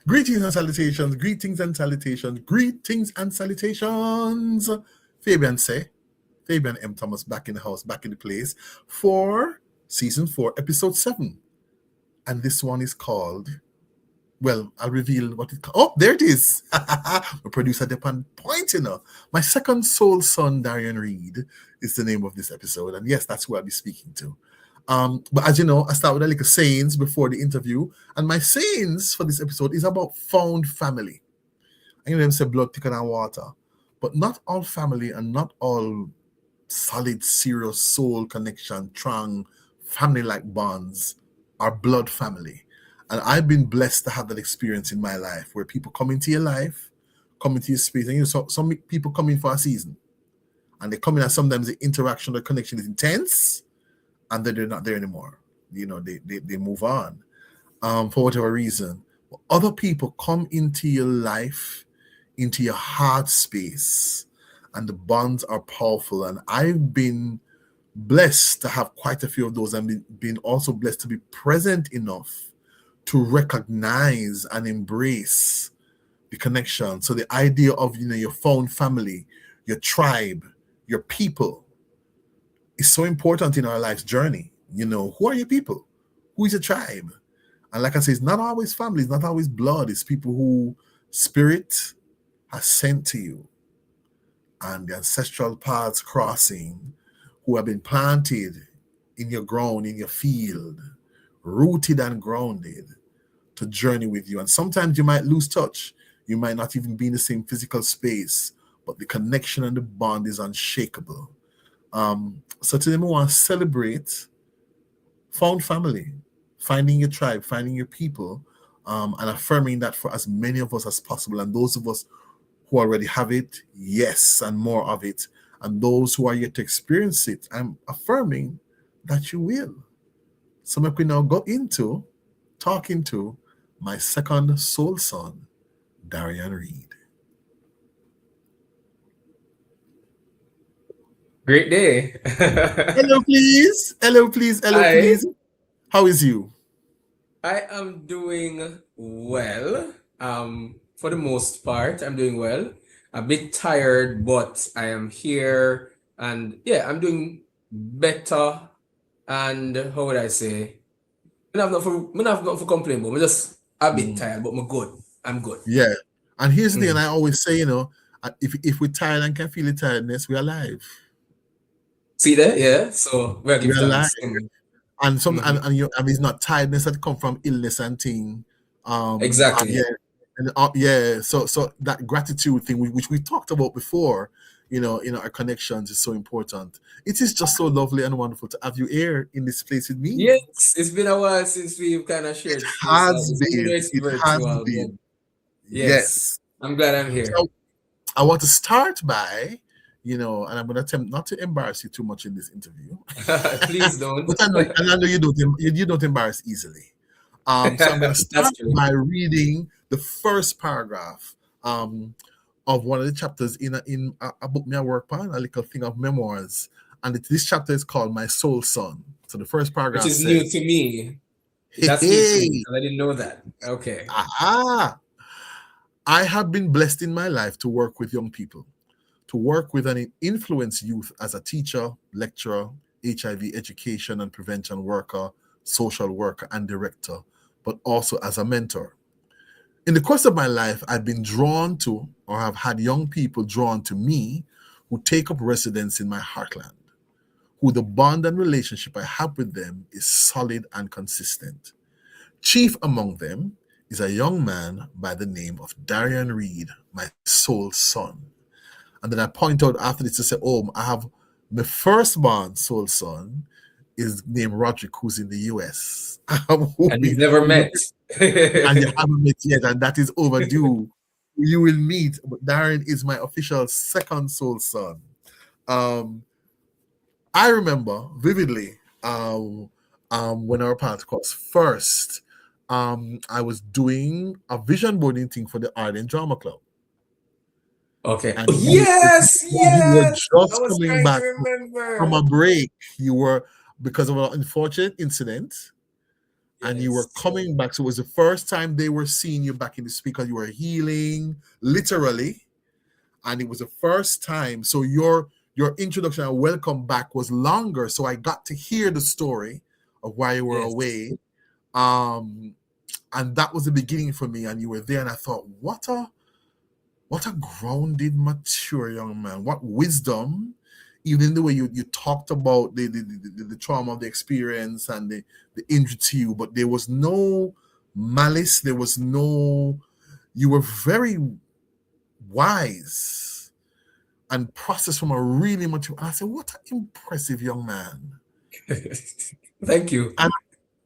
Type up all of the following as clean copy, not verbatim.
Greetings and salutations, greetings and salutations, greetings and salutations. Fabian Seh, Fabian M. Thomas back in the house, back in the place for season 4, episode 7. And this one is called, well, I'll reveal what it called. Oh, there it is. The producer Depan pointing up. My second soul son, Darian Reid, is the name of this episode. And yes, that's who I'll be speaking to. But as you know, I start with a little sayings before the interview, and my sayings for this episode is about found family. I know them say blood thicker than water, but not all family and not all solid, serious soul connection, strong family-like bonds are blood family. And I've been blessed to have that experience in my life where people come into your life, come into your space, and some people come in for a season, and they come in and sometimes the interaction, the connection is intense, and then they're not there anymore. They move on for whatever reason. Other people come into your life, into your heart space, and the bonds are powerful. And I've been blessed to have quite a few of those, and been also blessed to be present enough to recognize and embrace the connection. So the idea of your found family, your tribe, your people, is so important in our life's journey. Who are your people? Who is your tribe? And like I say, it's not always family, it's not always blood. It's people who spirit has sent to you, and the ancestral paths crossing, who have been planted in your ground, in your field, rooted and grounded to journey with you. And sometimes you might lose touch. You might not even be in the same physical space, but the connection and the bond is unshakable. So today we want to celebrate found family, finding your tribe, finding your people, and affirming that for as many of us as possible. And those of us who already have it, yes, and more of it. And those who are yet to experience it, I'm affirming that you will. So we now go into talking to my second soul son, Darian Reid. Great day. Hello, please. Hello, please. Hello, Hi. please. How is you? I am doing well. For the most part, I'm doing well. A bit tired, but I am here, and yeah, I'm doing better. And how would I say? I have nothing for complain, but I'm just a bit tired, but I'm good. I'm good. Yeah. And here's the thing, and I always say, if we're tired and can feel the tiredness, we're alive. See there? Yeah. So we'll give We're alive. thanks. And it's not tiredness that come from illness and thing. Exactly. Yeah. And so that gratitude thing, which we talked about before, in our connections, is so important. It is just so lovely and wonderful to have you here in this place with me. Yes, it's been a while since we've kind of shared space. It has been. Yes. I'm glad I'm here. So I want to start by, and I'm going to attempt not to embarrass you too much in this interview. Please don't. But I know you don't embarrass easily. So I'm going to start by reading the first paragraph of one of the chapters in a book I work on, a little thing of memoirs. And this chapter is called My Soul Son. So the first paragraph Which is says, new to me. That's new to me. I didn't know that. Okay. I have been blessed in my life to work with young people, to work with and influence youth as a teacher, lecturer, HIV education and prevention worker, social worker, and director, but also as a mentor. In the course of my life, I've been drawn to, or have had young people drawn to me, who take up residence in my heartland, who the bond and relationship I have with them is solid and consistent. Chief among them is a young man by the name of Darian Reid, my soul son. And then I point out after this to say, I have my firstborn soul son is named Roderick, who's in the US. And we've never met. And you haven't met yet, and that is overdue. You will meet, but Darren is my official second soul son. I remember vividly when our paths crossed first. I was doing a vision boarding thing for the Art and Drama Club. Okay. and Oh, yes, you were yes. I just was coming trying to back from remember. a break. You were, because of an unfortunate incident, and you were Yes. coming back. So it was the first time they were seeing you back in the speaker. You were healing literally, and it was the first time. So your introduction and welcome back was longer. So I got to hear the story of why you were Yes. away. Um, and that was the beginning for me. And you were there, and I thought, what a grounded, mature young man. What wisdom, even in the way you talked about the trauma of the experience and the injury to you, but there was no malice, there was no, you were very wise and processed from a really mature. And I said, what an impressive young man. Thank you. And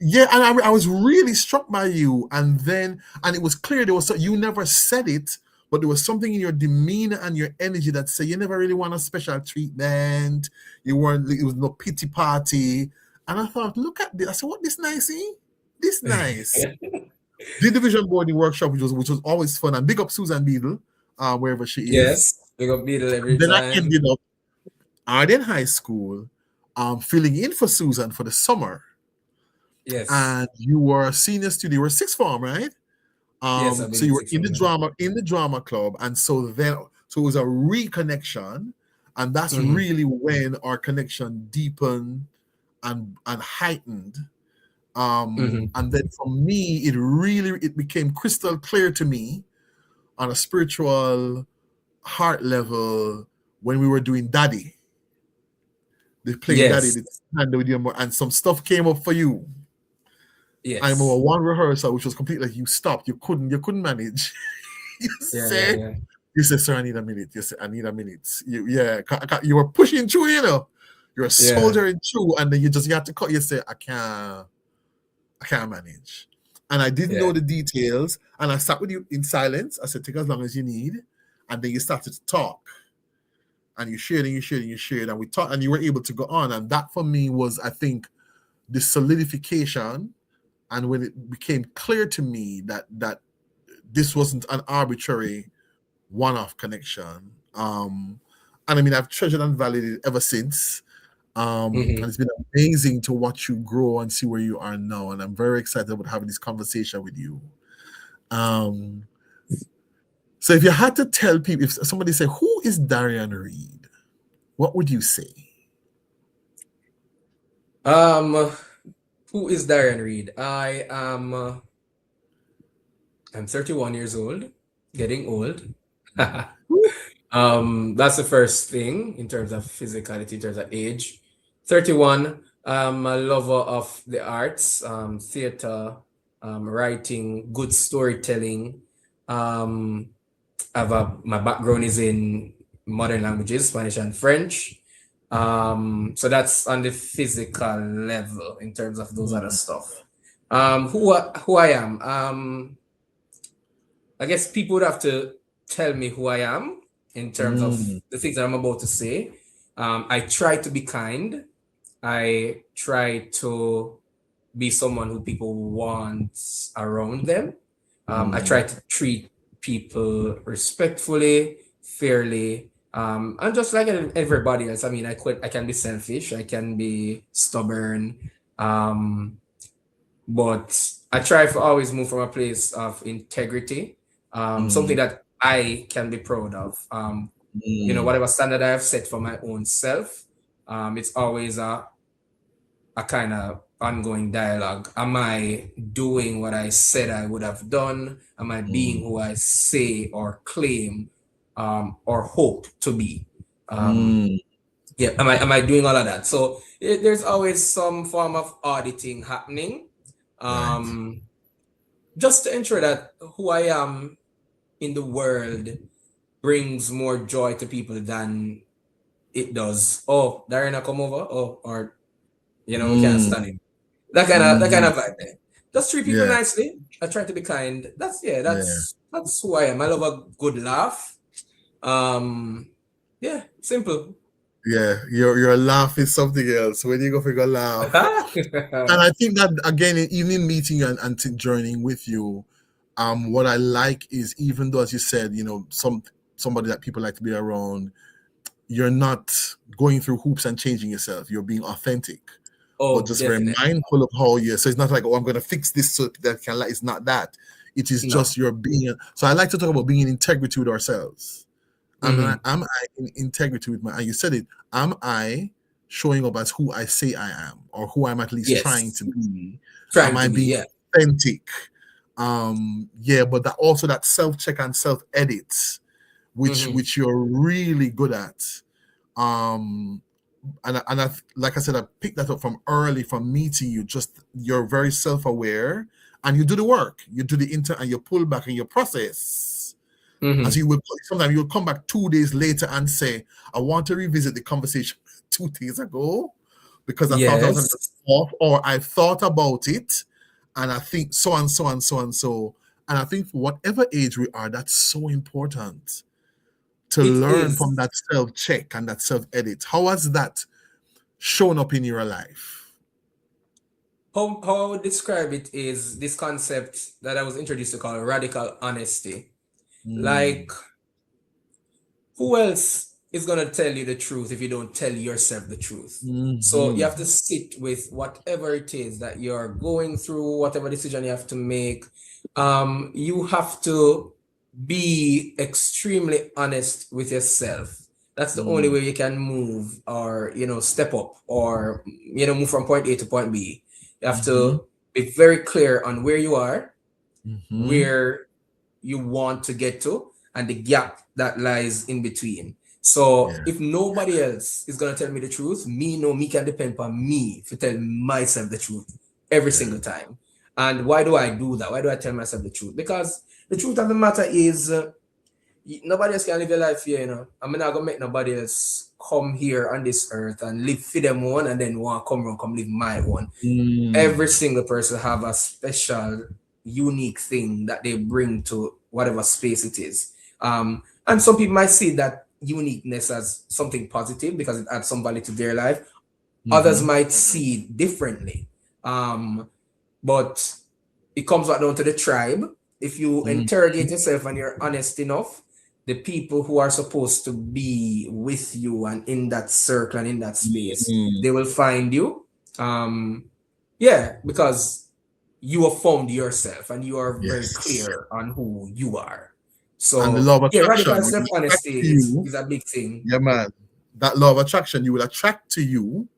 yeah, and I was really struck by you. And then, and it was clear there was you never said it, but there was something in your demeanor and your energy that said you never really want a special treatment. You weren't. It was no pity party. And I thought, look at this. I said, what this nice, eh? This nice. The division boarding workshop, which was always fun. And big up Susan Beadle, wherever she is. Yes. Big up Beetle every And then I time. ended up Arden High School, filling in for Susan for the summer. Yes. And you were a senior student. You were sixth form, right? Yes, I've been So in you were six from now. in the drama club, and so it was a reconnection, and that's Mm-hmm. really when our connection deepened and heightened. Mm-hmm. And then for me, it became crystal clear to me on a spiritual heart level when we were doing Daddy. They playing Daddy, Yes. the stand with you, and some stuff came up for you. I remember Yes. one rehearsal which was completely like you stopped, you couldn't manage. you Yeah, yeah, said, yeah. you said, sir, I need a minute. You said, I need a minute. You were pushing through, you're a Yeah. soldier in through, and then you have to cut. You say, I can't manage. And I didn't know Yeah. the details, and I sat with you in silence. I said, take as long as you need, and then you started to talk, and you shared and you shared and you shared, and we talked, and you were able to go on, and that for me was, I think, the solidification, and when it became clear to me that this wasn't an arbitrary one-off connection. And I mean, I've treasured and valued it ever since. And Mm-hmm. it's been amazing to watch you grow and see where you are now. And I'm very excited about having this conversation with you. Um, so if you had to tell people, if somebody say, who is Darian Reid? What would you say? Um, who is Darian Reid? I'm 31 years old, getting old. That's the first thing in terms of physicality, in terms of age. 31, I'm a lover of the arts, theater, writing, good storytelling. Um, my background is in modern languages, Spanish and French. So that's on the physical level in terms of those other Mm, stuff. Who I am. I guess people would have to tell me who I am in terms of mm, the things that I'm about to say. I try to be kind. I try to be someone who people want around them. I try mm, to treat people respectfully, fairly, and just like everybody else. I mean, I can be selfish. I can be stubborn. Um, but I try to always move from a place of integrity, something mm, that I can be proud of. mm, Whatever standard I have set for my own self, it's always a kind of ongoing dialogue. Am I doing what I said I would have done? Am I being mm, who I say or claim or hope to be? Um, mm. yeah, am I doing all of that? So there's always some form of auditing happening, Right. um, just to ensure that who I am in the world brings more joy to people than it does. Oh, Darren, come over. Oh, or we can't Mm, stand him. That kind of mhm. vibe there. Just treat people Yeah, nicely. I try to be kind. That's yeah. yeah. That's who I am. I love a good laugh. Um, yeah, simple. Yeah, your laugh is something else. When you go for a laugh, and I think that again, even in meeting you and joining with you, what I like is, even though, as you said, some somebody that people like to be around. You're not going through hoops and changing yourself. You're being authentic, but Oh, just very definitely. mindful of how you. So it's not like, oh, I'm going to fix this so that can. It's not that. It is No. just your being. So I like to talk about being in integrity with ourselves. Mm-hmm. Am I in integrity with my? And you said it. Am I showing up as who I say I am, or who I'm at least trying Yes. to be? Am Trying to I be, being yeah. authentic? Yeah, but that also that self check and self edit, Mm-hmm. which you're really good at. Um, and I, like I said, I picked that up from early from meeting you. Just you're very self aware, and you do the work. You do the and you pull back and you process. As Mm-hmm. you will sometimes you'll come back 2 days later and say, I want to revisit the conversation 2 days ago because I thought I was a little Yes, off, or I thought about it and I think so and so and so and so. And I think for whatever age we are, that's so important to it learn is. from that self check and that self edit. How has that shown up in your life? How I would describe it is this concept that I was introduced to called radical honesty. Like, Mm. who else is gonna tell you the truth if you don't tell yourself the truth? So you Mm-hmm. have to sit with whatever it is that you're going through, whatever decision you have to make. You have to be extremely honest with yourself. That's the only Mm. way you can move or step up or move from point A to point B. You have Mm-hmm. to be very clear on where you are, Mm-hmm. where you want to get to, and the gap that lies in between. So Yeah. if nobody else is gonna tell me the truth, me can depend on me to tell myself the truth every Yeah. single time. And why do I do that? Why do I tell myself the truth? Because the truth of the matter is, nobody else can live your life here, I'm not gonna make nobody else come here on this earth and live for them one and then want to come around, come live my one. Every Mm. single person have a special, unique thing that they bring to whatever space it is. And some people might see that uniqueness as something positive because it adds some value to their life. Others Mm-hmm. might see it differently. But it comes back down to the tribe. If you Mm. interrogate yourself and you're honest enough, the people who are supposed to be with you and in that circle and in that space, Mm. they will find you. Yeah, because you have found yourself and you are very Yes. clear on who you are. And the So law of yeah, radical attraction, it will attract self-honesty to is, you. is a big thing. Yeah, man. That law of attraction, you will attract to you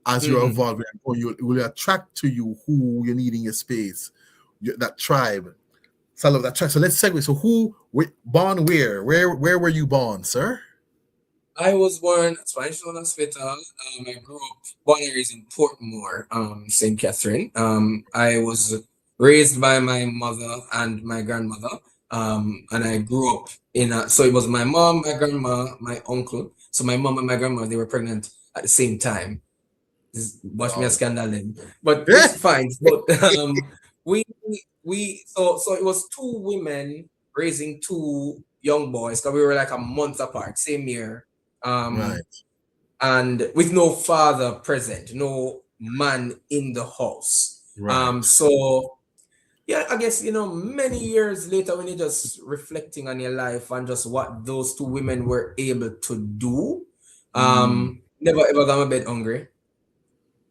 as you're Mm-hmm. evolving, or you it will attract to you who you need in your space, that tribe. So I love that tribe. So let's segue. So born where? Where were you born, sir? I was born at Spanish Town Hospital. I grew up, born and raised in Portmore, St. Catherine. I was raised by my mother and my grandmother. And I grew up so it was my mom, my grandma, my uncle. So my mom and my grandma, they were pregnant at the same time. Watch me a Wow. scandal then. But Yeah. it's fine. But we so it was two women raising two young boys because we were like a month apart, same year. Um, Right. and with no father present, no man in the house. Right. So yeah, I guess many years later when you're just reflecting on your life and just what those two women were able to do, Mm. never ever got my bed hungry,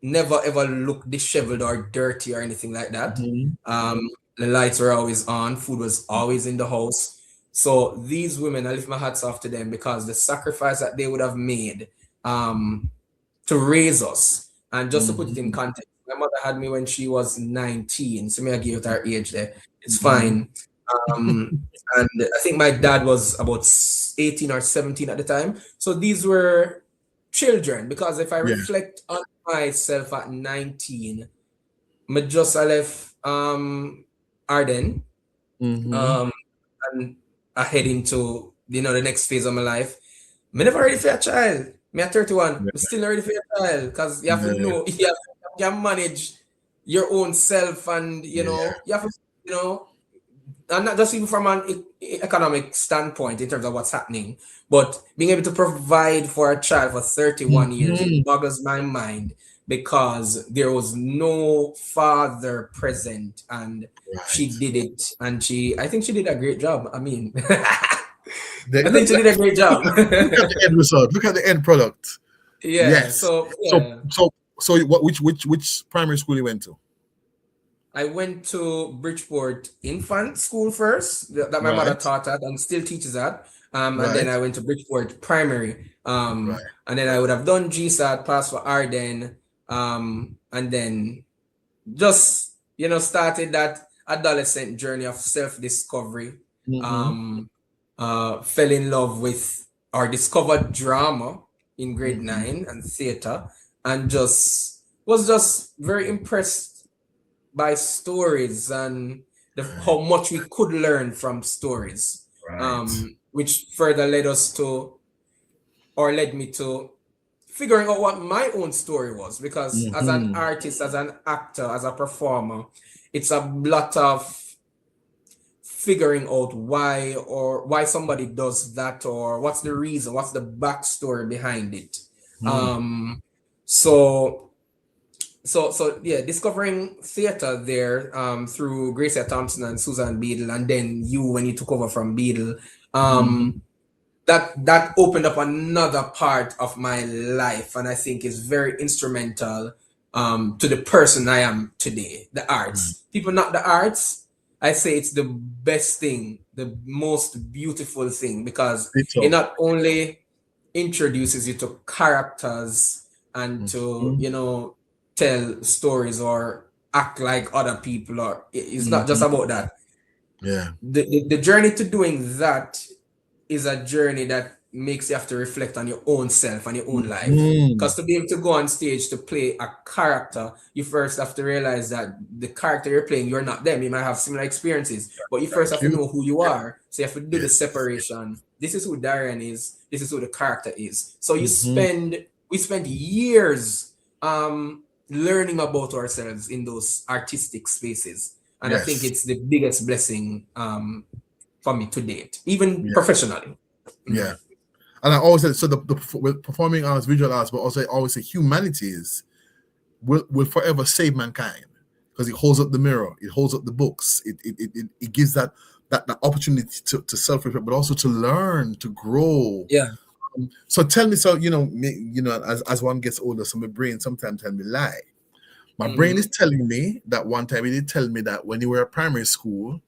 never ever look disheveled or dirty or anything like that. Mhm. Um, the lights were always on, food was always in the house. So these women, I lift my hats off to them because the sacrifice that they would have made um, to raise us. And just to put it in Mhm. context, my mother had me when she was 19. So me I gave it her age there. It's Mhm. fine. Um, and I think my dad was about 18 or 17 at the time. So these were children because if I Yeah. reflect on myself at 19, I left Arden Mhm. um and I head into the next phase of my life. Me never ready for a child. Me at 31. Yeah. I'm still not ready for a child because you have to Yeah. know you have to manage your own self and Yeah. you have to you know and not just even from an economic standpoint in terms of what's happening, but being able to provide for a child for 31 years, it Mhm. boggles my mind because there was no father present and she Right. did it and I think she did a great job. I mean, I think you did a great job. Look at the end result. Look at the end product. Yeah, Yes. so So yeah. so what which primary school you went to? I went to Bridgeport Infant School first, that my mother Right. taught at and still teaches at. And then Right. I went to Bridgeport Primary. Right. And then I would have done GSAT, passed for Arden, and then just, started that adolescent journey of self-discovery. Mm-hmm. Um, fell in love with or discovered drama in grade Mm-hmm. 9 and theater, and just was just very impressed by stories and Right. how much we could learn from stories, Right. which further led us to, or led me to, figuring out what my own story was. Because as an Mm-hmm. artist, as an actor, as a performer, it's a lot of figuring out why somebody does that, or what's the reason, what's the backstory behind it. Mm. Um, so so yeah, discovering theater there through Gracia Thompson and Susan Beadle, and then you when you took over from Beadle, Mm-hmm. that opened up another part of my life, and I think is very instrumental to the person I am today. The Right. arts, people not the arts. I say it's the best thing, the most beautiful thing, because It's it all. not only introduces you to characters and to Mm-hmm. tell stories or act like other people, or it's not just Mm-hmm. about that. Yeah. The journey to doing that is a journey that makes you have to reflect on your own self and your own life. Mm-hmm. Because to be able to go on stage to play a character, you first have to realize that the character you're playing, you're not them. You might have similar experiences, but you first Thank have to you. know who you are. So you have to do the Yes. separation. This is who Darian is. This is who the character is. So Mm-hmm. we spend years learning about ourselves in those artistic spaces. And I think Yes. it's the biggest blessing for me to date, even Yeah. professionally. Yeah. And I always say so with performing arts, visual arts, but also I always say humanities will forever save mankind because it holds up the mirror, it holds up the books, it gives that opportunity to self-reflect, but also to learn, to grow. Yeah. So tell me, so as one gets older, so my brain sometimes tell me lie. My brain Mm-hmm. is telling me that one time it did tell me that when you were at primary school,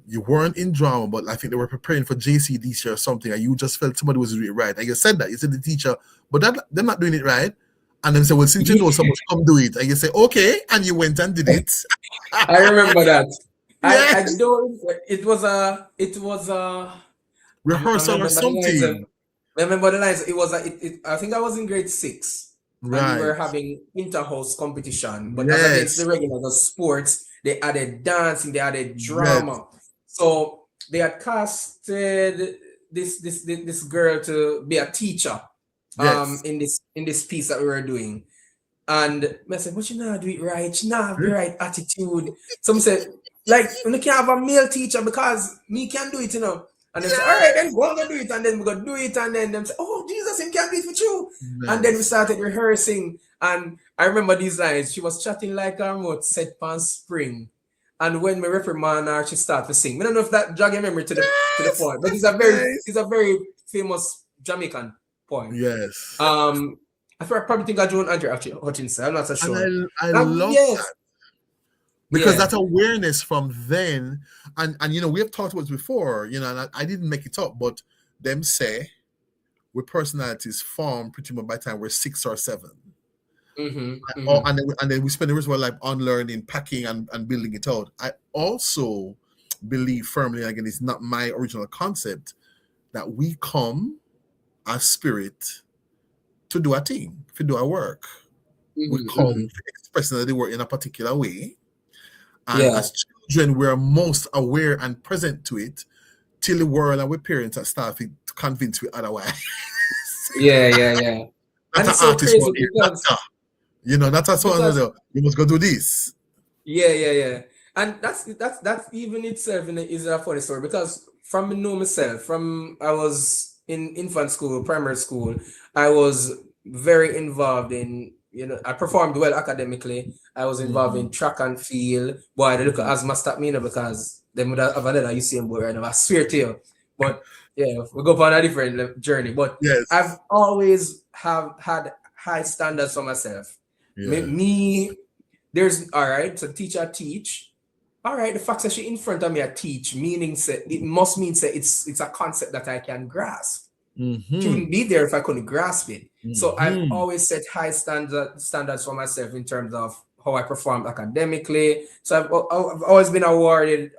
you weren't in drama, but I think they were preparing for JCDC or something, and you just felt somebody was doing it right. And you said that. You said the teacher, but they're not doing it right. And then say, well, since you know someone, come do it. And you say, okay, and you went and did it. I remember that. I Yes. don't. It was a. I Rehearsal or remember the lines. something. I remember the lines. It was a. I think I was in grade 6, and we were Right. having inter-house competition. But as against the Yes. regular, the sports, they added dancing, they added Yes. drama. So they had casted this girl to be a teacher. Yes. In this piece that we were doing. And I said, but you know, do it right. You know, have the right attitude. Some said, like, we can't have a male teacher because me can do it. And they say, all right, then go and do it. And then we go do it. And then them say, oh, Jesus, him can do it with you. And then we Nice. started rehearsing. And I remember these lines. She was chatting like her mouth set pan spring. And when we reprimand her, she started to sing. I don't know if that jog your memory to the Yes. point, but That's nice. it's a very famous Jamaican poem. Yes. I probably think I Joan Andrew actually Hutchinson. I'm not so sure. And I love Yes, that because yeah. that awareness from then, and we have talked about it before, and I didn't make it up, but them say with personalities form pretty much by the time we're 6 or 7. Mm-hmm, Oh, mm-hmm. and then we spend the rest of our life unlearning, packing, and building it out. I also believe firmly, again, it's not my original concept, that we come as spirit to do our thing, to do our work. We Mm-hmm, come mm-hmm. expressing that they work in a particular way. And Yeah, as children, we're most aware and present to it till the world and we parents are starting to convince we otherwise. yeah. That's And an it's so artist crazy one here. because That's a song because another. You must go do this. yeah. And that's even itself is a funny story, because from me know myself, from I was in infant school, primary school, I was very involved in, I performed well academically. I was involved Mm-hmm. in track and field. Boy, they look at asthma stop me, because them would have another UCM boy right now. I swear to you. But yeah, we go on a different journey. But I've Yes. always have had high standards for myself. Yeah. Me, there's all right. So teacher teach. All right, the fact that she in front of me I teach, meaning say, it must mean say it's a concept that I can grasp. She Mm-hmm. wouldn't be there if I couldn't grasp it. So I've Mm-hmm. always set high standards for myself in terms of how I performed academically. So I've always been awarded,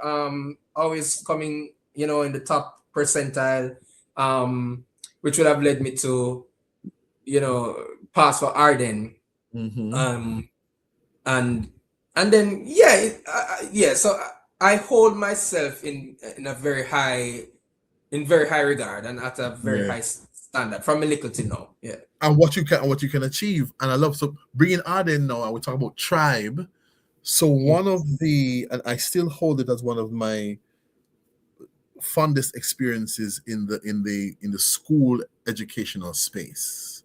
always coming, in the top percentile, which would have led me to, pass for Arden. Mm-hmm. Um, and and then yeah. So I hold myself in a very high regard and at a very Yeah. high standard from a little to now. Yeah. And what you can achieve. And I love, so bringing Arden now, and we talk about tribe. So Mm, one of the, and I still hold it as one of my fondest experiences in the school educational space.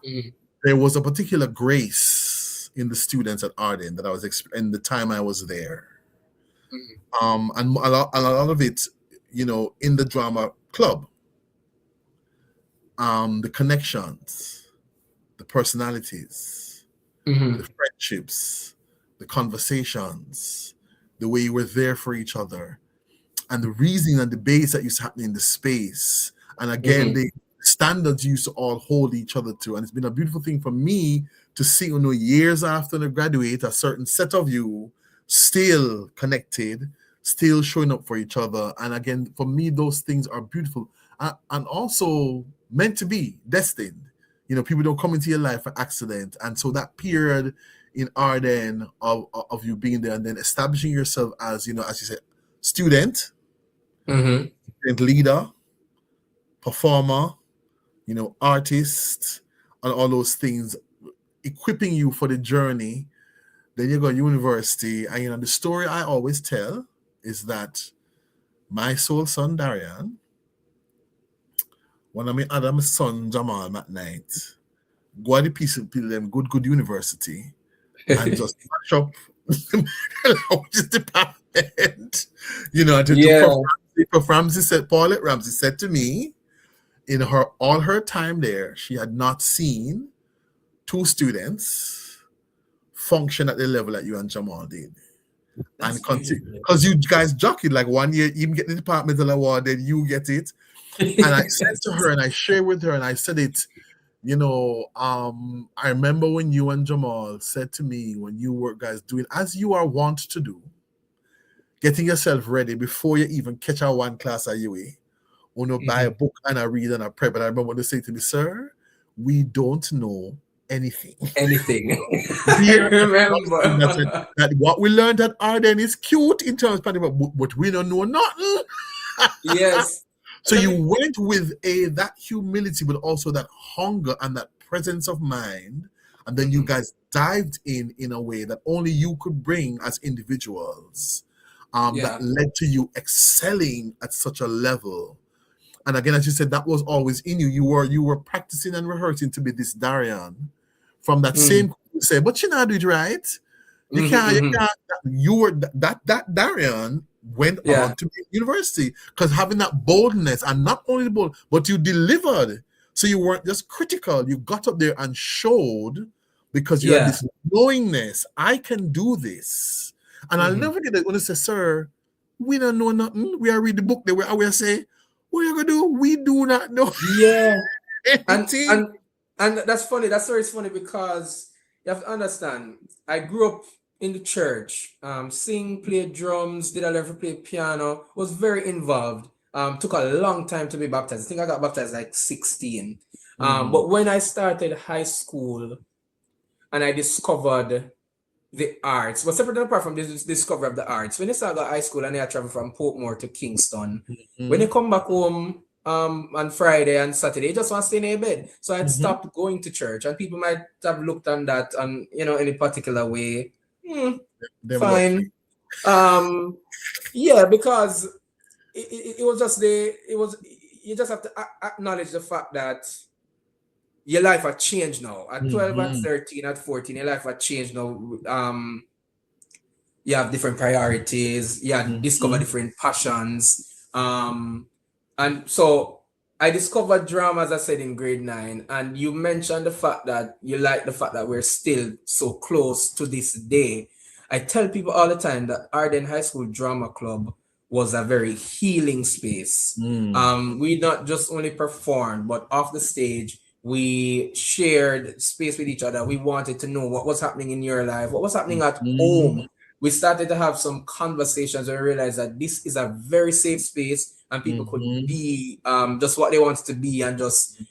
mm, There was a particular grace in the students at Arden that I was in the time I was there. mm, And a lot of it, in the drama club, the connections, the personalities, the mm, friendships, the conversations, the way you were there for each other, and the reasoning and debates that used to happen in the space. And again, mm, the standards used to all hold each other to. And it's been a beautiful thing for me to see, years after they graduate, a certain set of you still connected, still showing up for each other. And again, for me, those things are beautiful and also meant to be destined. People don't come into your life by accident. And so that period in Arden of you being there and then establishing yourself as, as you said, student, mm, leader, performer, artist, and all those things, equipping you for the journey. Then you go to university, and the story I always tell is that my soul son Darian, one of my other son Jamal at night, go to the piece of them good university and just mash up the languages department. To do yeah. Prof. Ramsey said, Paulette Ramsey said to me, in all her time there, she had not seen two students function at the level that you and Jamal did. That's And continue beautiful. because you guys jockeyed like 1 year, even get the departmental award, then you get it. And I said to her, and I shared with her, and I said it, I remember when you and Jamal said to me, when you were guys doing as you are wont to do, getting yourself ready before you even catch our one class at UA, buy a Mhm. book and I read and I prep. And I remember when they say to me, sir, we don't know anything. Anything. I We are acknowledging remember. that what we learned at Arden is cute in terms of pandemic, but we don't know nothing. Yes. So Let you me. went with that humility, but also that hunger and that presence of mind. And then you Mhm. guys dived in a way that only you could bring as individuals, that Yeah. led to you excelling at such a level. And again, as you said, that was always in you. You were practicing and rehearsing to be this Darian from that Mm. same say, but you not do it right. You Mhm, can't, you mhm. can't. You were that Darian went Yeah. on to university because having that boldness, and not only the bold, but you delivered. So you weren't just critical. You got up there and showed because you had Yeah. this knowingness. I can do this. And I'll Mhm. never forget that when I say, sir, we don't know nothing. We are read the book there where I will say, what are you gonna do? We do not know Yeah. And anything. and and that's funny. That story is funny because you have to understand. I grew up in the church, sing, played drums, did I learn to play piano, was very involved. Took a long time to be baptized. I think I got baptized like 16. Mm-hmm. But when I started high school and I discovered the arts, but separate and apart from this discovery of the arts, when you start at high school and you travel from Portmore to Kingston, when you Mm-hmm. come back home on Friday and Saturday, you just want to stay in your bed. So I'd Mm-hmm. stopped going to church, and people might have looked on that and any particular way. Hmm, Them lucky. fine. Um, yeah, because it was just it was you just have to acknowledge the fact that your life had changed now. At 12, at Mm-hmm. 13, at 14, your life had changed now. You have different priorities, you discover Mm-hmm. different passions. And so I discovered drama, as I said, in grade 9. And you mentioned the fact that you like the fact that we're still so close to this day. I tell people all the time that Arden High School Drama Club was a very healing space. We not just only performed, but off the stage, we shared space with each other. We wanted to know what was happening in your life, what was happening at home. We started to have some conversations and realized that this is a very safe space and people could be just what they wanted to be and just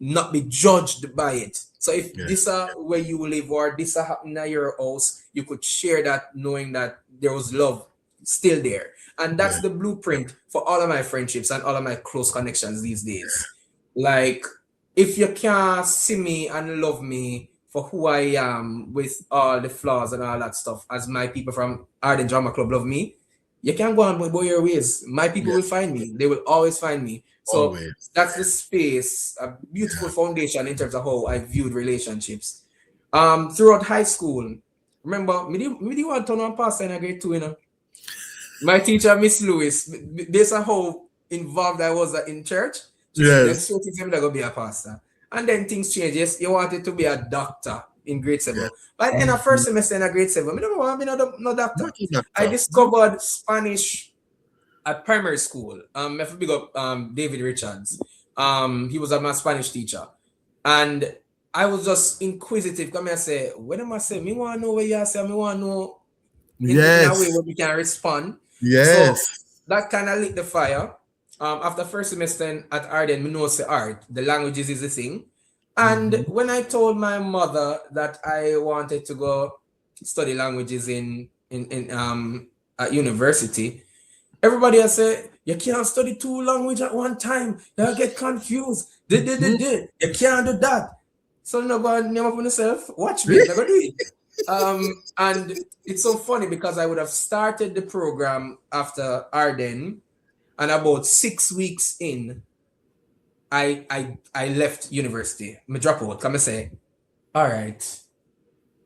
not be judged by it. So if this Yes. are where you live or this are happening at your house, you could share that knowing that there was love still there. And that's Yeah. the blueprint for all of my friendships and all of my close connections these days. Like, if you can't see me and love me for who I am with all the flaws and all that stuff, as my people from Arden Drama Club love me, you can't go on go your ways. My people will Yes. find me. They will always find me. So Always. that's the space, a beautiful Yeah. foundation in terms of how I viewed relationships. Throughout high school, remember, me did want to turn on pastor in a grade 2, you know. My teacher, Miss Lewis, based on how involved I was in church, she said, them Yes. so things I'm gonna be a pastor. And then things changed. Yes, you wanted to be a doctor in grade Yeah. 7. By the end of first semester in a grade 7, I don't want to be no doctor. Not a I doctor. discovered Spanish at primary school. I have to big up David Richards. He was my Spanish teacher. And I was just inquisitive. Come here and say, when am I say, me want to know where you are saying, me want to know in a way Yes. where we can respond. So Yes. that kind of lit the fire. After first semester at Arden, me know say art, the languages is the thing. And when I told my mother that I wanted to go study languages in at university, everybody has said, you can't study 2 languages at one time. You'll get confused. You can't do that. So no go name up on yourself. Watch me. Never do it. And it's so funny because I would have started the program after Arden, and about 6 weeks in, I left university. I drop out. Come and say, all right.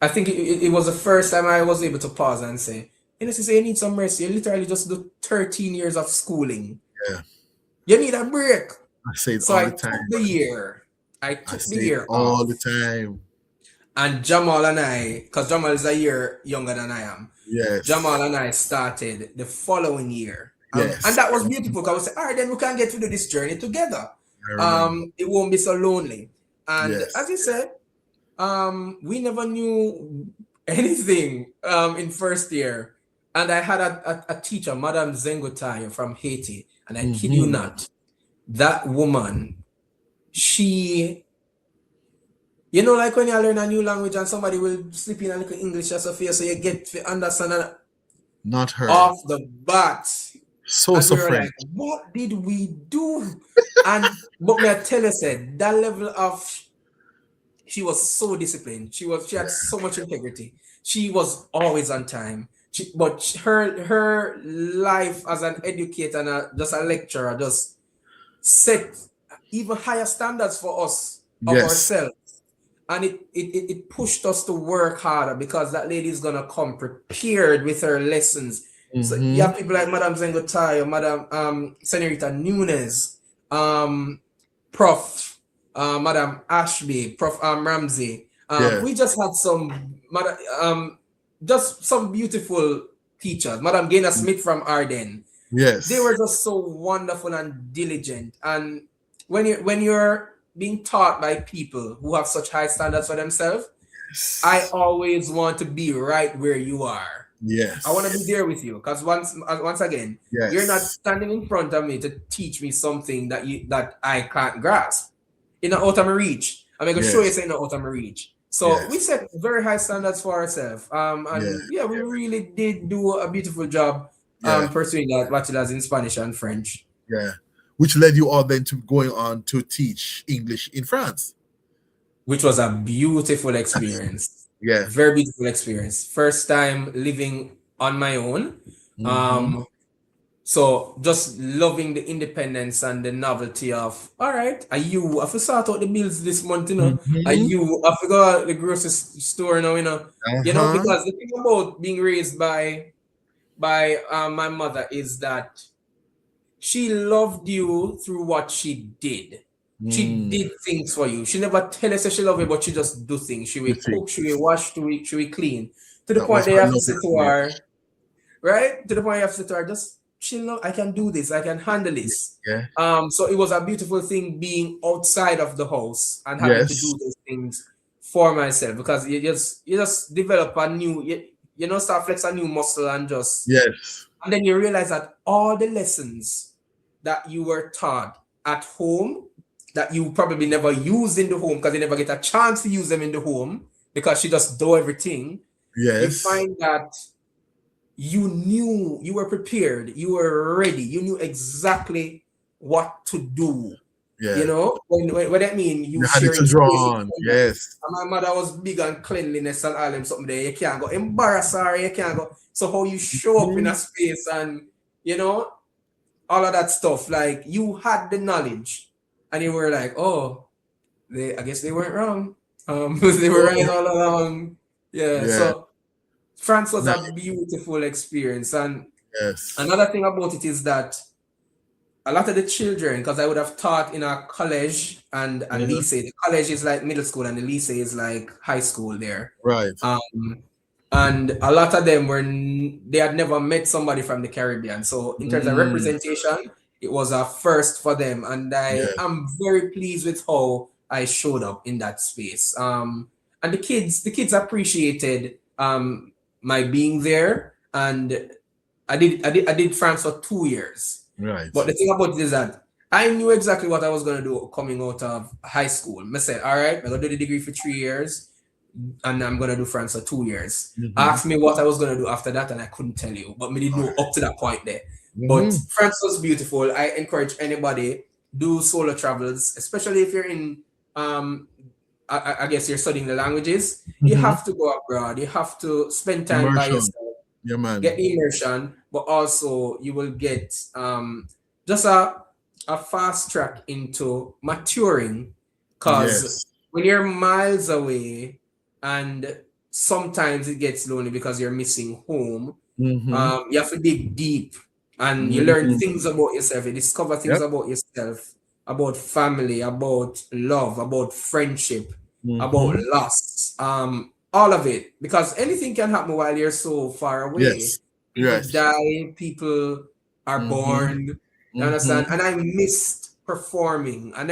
I think it was the first time I was able to pause and say, you know, say you need some rest. You literally just do 13 years of schooling. Yeah. You need a break. I say it So all I the took time. the year. I I took the say it year all the off. time. And Jamal and I, because Jamal is a year younger than I am, Yes. Jamal and I started the following year. And Yes. that was beautiful because I said, all right, then we can get to do this journey together. I remember. It won't be so lonely. And as Yes. you said, we never knew anything in first year. And I had a teacher, Madame Zengotayo from Haiti, and I kid you not, that woman, she, you know, like when you learn a new language and somebody will slip in a little English just for you, so you get to understand it Not her. off the bat. So And we so were like, French. what did we do? But me I tell you, said that level of, she was so disciplined. She had so much integrity. She was always on time. But her life as an educator and just a lecturer just set even higher standards for us of Yes. ourselves. And it pushed us to work harder because that lady is gonna come prepared with her lessons. So you have people like Madame Zengotayo, Madame Senorita Nunez, Prof. Madam Ashby, Prof. Ramsey. Yeah. We just had some, just some beautiful teachers. Madam Gaina Smith from Arden. They Yes. were just so wonderful and diligent. And when you're being taught by people who have such high standards for themselves, I Yes. always want to be right where you are. I want to be Yes. there with you because once again, you're not Yes. standing in front of me to teach me something that I can't grasp. In the out of my reach. I'm gonna show you Yes. it's in the out of my reach. So we Yes. set very high standards for ourselves. Yeah. And yeah, we really did do a beautiful job Yeah. pursuing that bachelor's in Spanish and French, Yeah. Which led you all then to going on to teach English in France. which was a beautiful experience. Yeah. Very beautiful experience. First time living on my own. So just loving the independence and the novelty of, all right, are you have to sort out the bills this month, you know? Are you have to go to the grocery store now, you know? You know, Uh-huh. because the thing about being raised by my mother is that she loved you through what she did. She Mm. did things for you. She never tell us that she love you, but she just do things. She You will see, cook, she will wash, she will clean. To the that point was that you her have to love say to language. her, right? To the point you have to say to her, just chill out. I can do this. I can handle this. Yeah. So it was a beautiful thing being outside of the house and having to Yes. do those things for myself because you just develop a new start flex a new muscle Yes. and then you realize that all the lessons that you were taught at home that you probably never used in the home because you never get a chance to use them in the home because she just do everything, you Yes. find that you knew, you were prepared, you were ready, you knew exactly what to do. You Yeah. know, when that mean You you had it to sharing space with draw on. somebody. Yes. And my mother was big on cleanliness and all them something there. You can't go embarrass her, you can't go. So how you show up in Mhm. a space and you know, all of that stuff, like you had the knowledge and you were like, oh, I guess they weren't wrong. They were right Oh, all along. Yeah. yeah. So France was a Nice. beautiful experience. And Yes. another thing about it is that a lot of the children, because I would have taught in a college and a Uh-huh. lycée. The college is like middle school and the lycée is like high school there. Right. Um, and a lot of them they had never met somebody from the Caribbean. So in terms of Mm. representation, it was a first for them. And I Yeah. am very pleased with how I showed up in that space. And the kids appreciated my being there. And I did France for 2 years. Right. But the thing about it is that I knew exactly what I was gonna do coming out of high school. I said, all right, I'm gonna do the degree for 3 years and I'm gonna do France for 2 years. Mm-hmm. Ask me what I was gonna do after that, and I couldn't tell you, but me did All know right. up to that point there. But Mm-hmm. France was beautiful. I encourage anybody do solo travels, especially if you're in um I guess you're studying the languages. You Mm-hmm. have to go abroad. You have to spend time by Immersion. yourself, Yeah, man. get the immersion, but also you will get just a fast track into maturing because Yes. when you're miles away and sometimes it gets lonely because you're missing home, Mm-hmm. you have to dig deep and you learn Mm-hmm. things about yourself, you discover things Yep. about yourself, about family, about love, about friendship, about Mm-hmm. loss, all of it. Because anything can happen while you're so far away. Yes. People Yes. die, people are Mm-hmm. born, you understand? Mm-hmm. And I missed performing. I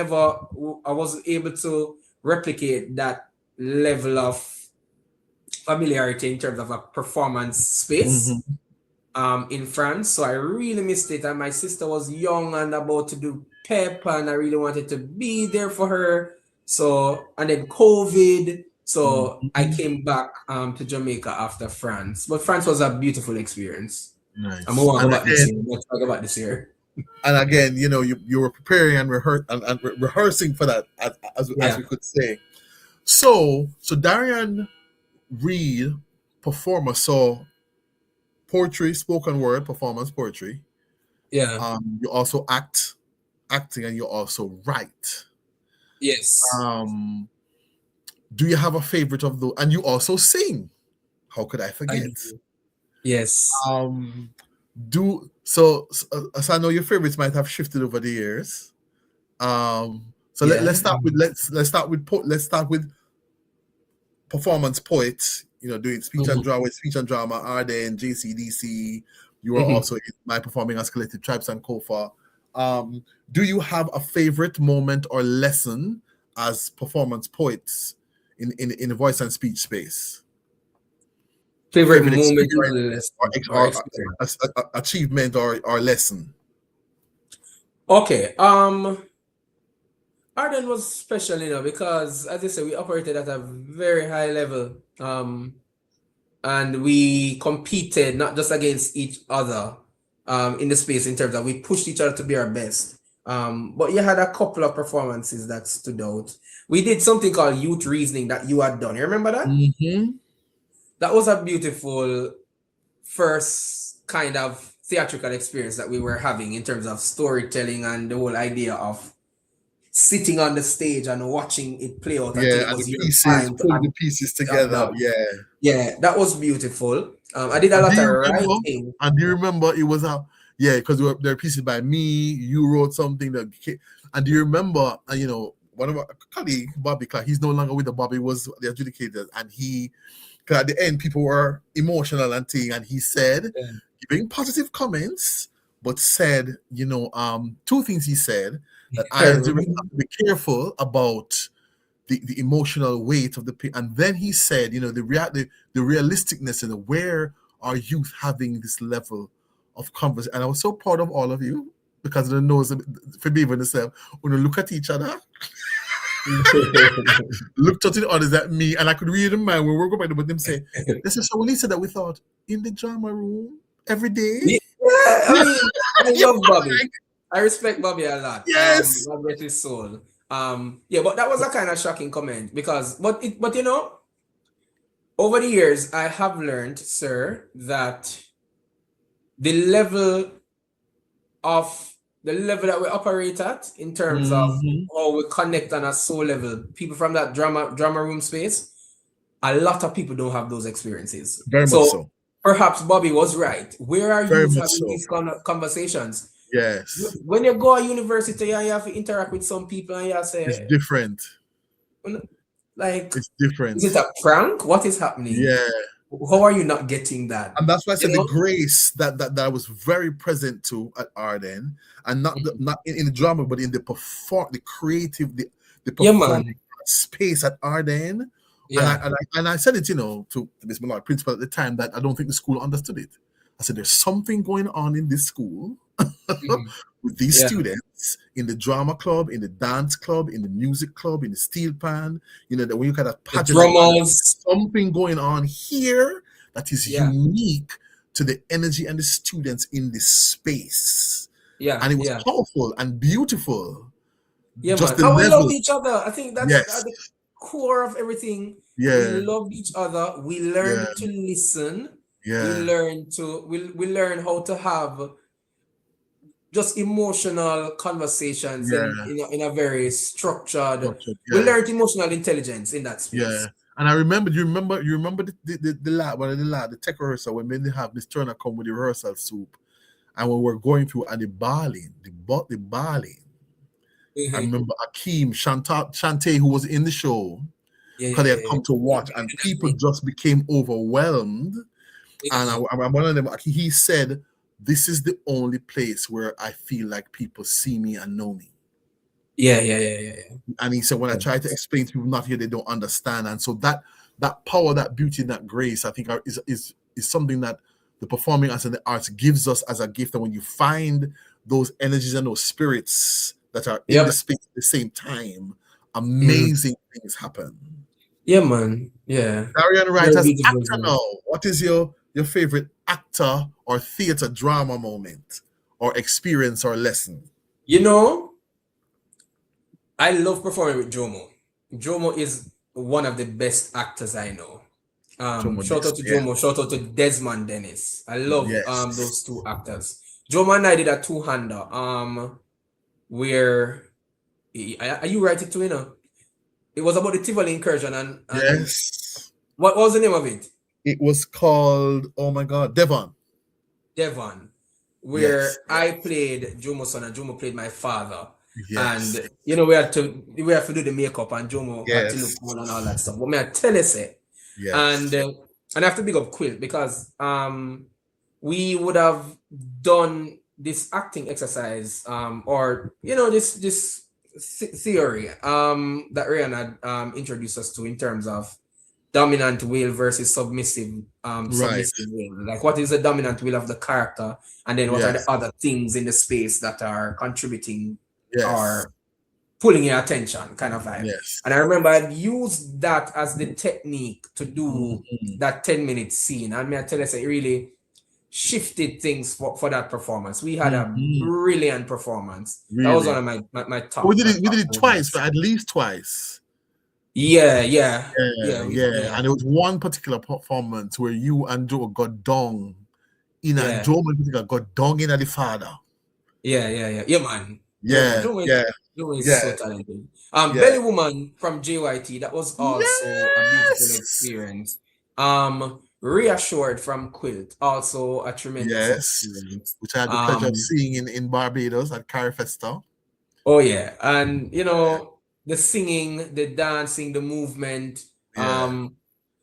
wasn't able to replicate that level of familiarity in terms of a performance space Mm-hmm. in France. So I really missed it. And my sister was young and about to do PEP, and I really wanted to be there for her. So, and then COVID. So I Mm-hmm. came back to Jamaica after France. But France was a beautiful experience. I'm Nice. gonna go And back this again, year. Let's talk about this year. you were preparing and rehearsing for that, as Yeah, we could say. So Darian Reid, performer, so poetry, spoken word, performance, poetry. yeah, You also acting, and you also write. yes, Um, do you have a favorite of those? And you also sing. How could I I forget? do. Yes, Um, so I know your favorites might have shifted over the years. So yeah, let's start with performance poets. Doing mhm, speech and drama, are there in JCDC. You are mhm. also in my performing as collective tribes and Kofa. Do you have a favorite moment or lesson as performance poets in the voice and speech space? A Favorite favorite moment or experience lesson or experience. achievement or lesson? Okay. Arden was special, because as I said, we operated at a very high level. And we competed not just against each other in the space in terms of we pushed each other to be our best. But you had a couple of performances that stood out. We did something called youth reasoning that you had done. You remember that? Mm-hmm. That was a beautiful first kind of theatrical experience that we were having in terms of storytelling and the whole idea of sitting on the stage and watching it play out until Yeah, it and the was your pieces, time to putting act, the pieces to act together. up. Yeah. Yeah, that was beautiful. I did a And do lot of you remember? writing. And do you remember it was a Yeah, because they're pieces by me. You wrote something that, and do you remember? One of our colleague, Bobby Clark, he's no longer with the Bobby was the adjudicator, and cause at the end people were emotional and thing, and he said, Yeah. giving positive comments, but said, two things he said that I I have remember. to be careful about the emotional weight of and then he said, the realisticness and where are youth having this level of conversation. And I was so proud of all of you because the nose for being themselves when you look at each other, looked at the others at me, and I could read in mind when we were going with them say, this is so Lisa that we thought in the drama room every day. Yeah, I mean, I You love know, Bobby. like, I respect Bobby a lot. yes. God bless his soul. Yeah, but that was a kind of shocking comment because, but over the years, I have learned, sir, that the level the level that we operate at in terms of Mhm. how we connect on a soul level, people from that drama room space, a lot of people don't have those experiences. Very much So so. perhaps Bobby was right. Where are Very you much having so. these conversations? Yes. When you go to university and you have to interact with some people and you It's say, different. like, It's is different. it a prank? What is happening? Yeah. How are you not getting that? And that's why I You said the know? grace that I was very present to at Arden, and not in the drama, but in the creative, the Yeah, performing man. space at Arden. And I, Yeah. and I and I said it, to Miss Millard, principal at the time, that I don't think the school understood it. I said there's something going on in this school Mhm. with these Yeah. students in the drama club, in the dance club, in the music club, in the steel pan. That when you kind of The pageant like Arden, drummers. something going on here that is Yeah. unique to the energy and the students in this space. Yeah. And it was Yeah. powerful and beautiful. Yeah, Just man. the And we loved level. each other. I think that's at Yes. the core of everything. We Yeah. loved each other. We Yeah. learned to listen. We Yeah. learned to we learn how to have just emotional conversations Yeah. in a very structured. Structured. We Yeah. learned emotional intelligence in that Yeah. space. And I remember, you remember the lab, one of the lab, the tech rehearsal, when they have Miss Turner come with the rehearsal soup. And when we're going through and the barling, the barling. I Mhm. remember Akeem, Shante, who was in the show, Yeah, because yeah, they yeah, had yeah. come to Yeah, watch, and people definitely. just became overwhelmed. Yeah, And man. I'm one of them. He said, "This is the only place where I feel like people see me and know me." Yeah, yeah, yeah, yeah, yeah. And he said, when I Yeah. try to explain to people not here, they don't understand. And so that power, that beauty, and that grace, I think is something that the performing arts and the arts gives us as a gift. And when you find those energies and those spirits that are in the Yep. space at the same time, Mm. amazing things happen. Yeah, man. Yeah. Darian Wright Very as beautiful as actor well. now. What is your favorite actor or theater drama moment or experience or lesson? You know, I love performing with Jomo. Jomo is one of the best actors I know. Jomo Shout out Dix. to Yeah. Jomo, shout out to Desmond Dennis. I love Yes. those two actors. Jomo and I did a two-hander where are you right it too, It was about the Tivoli incursion and Yes. what was the name of it? It was called, oh my God, Devon. Devon, Yes. where I played Jomo's son and Jomo played my father. Yes. And we had to do the makeup and Jomo had to look Yes. cool and all that stuff. But may I tell you say, and Yes. uh, and I have to big up Quill because we would have done this acting exercise or this theory that Ryan had introduced us to in terms of dominant will versus Right. submissive will. Like what is the dominant will of the character, and then what are the Yes. other things in the space that are contributing Yes. or pulling your attention, kind of vibe. Yes. And I remember I'd used that as the technique to do Mhm. that 10-minute scene. And may I tell you, it really shifted things for that performance. We had a Mhm. brilliant performance. That was one Really. of my We top did my it. We top did it twice, moments. but at least twice. Yeah, yeah, Yeah, yeah, yeah. yeah, And there was one particular performance where you and Joe got dong and yeah. Joe in particular got dong in at the father. Yeah, yeah, yeah. Yeah, man. Yeah, man. Yeah, yeah, Joe is yeah, so talented. yeah. Belly Woman from JYT, that was also a beautiful Yes. experience. Um, Reassured from Quilt, also a tremendous Yes, experience. which I had the pleasure of Um, seeing in Barbados at Carifesta. oh yeah, and the singing, the dancing, the movement. Yeah,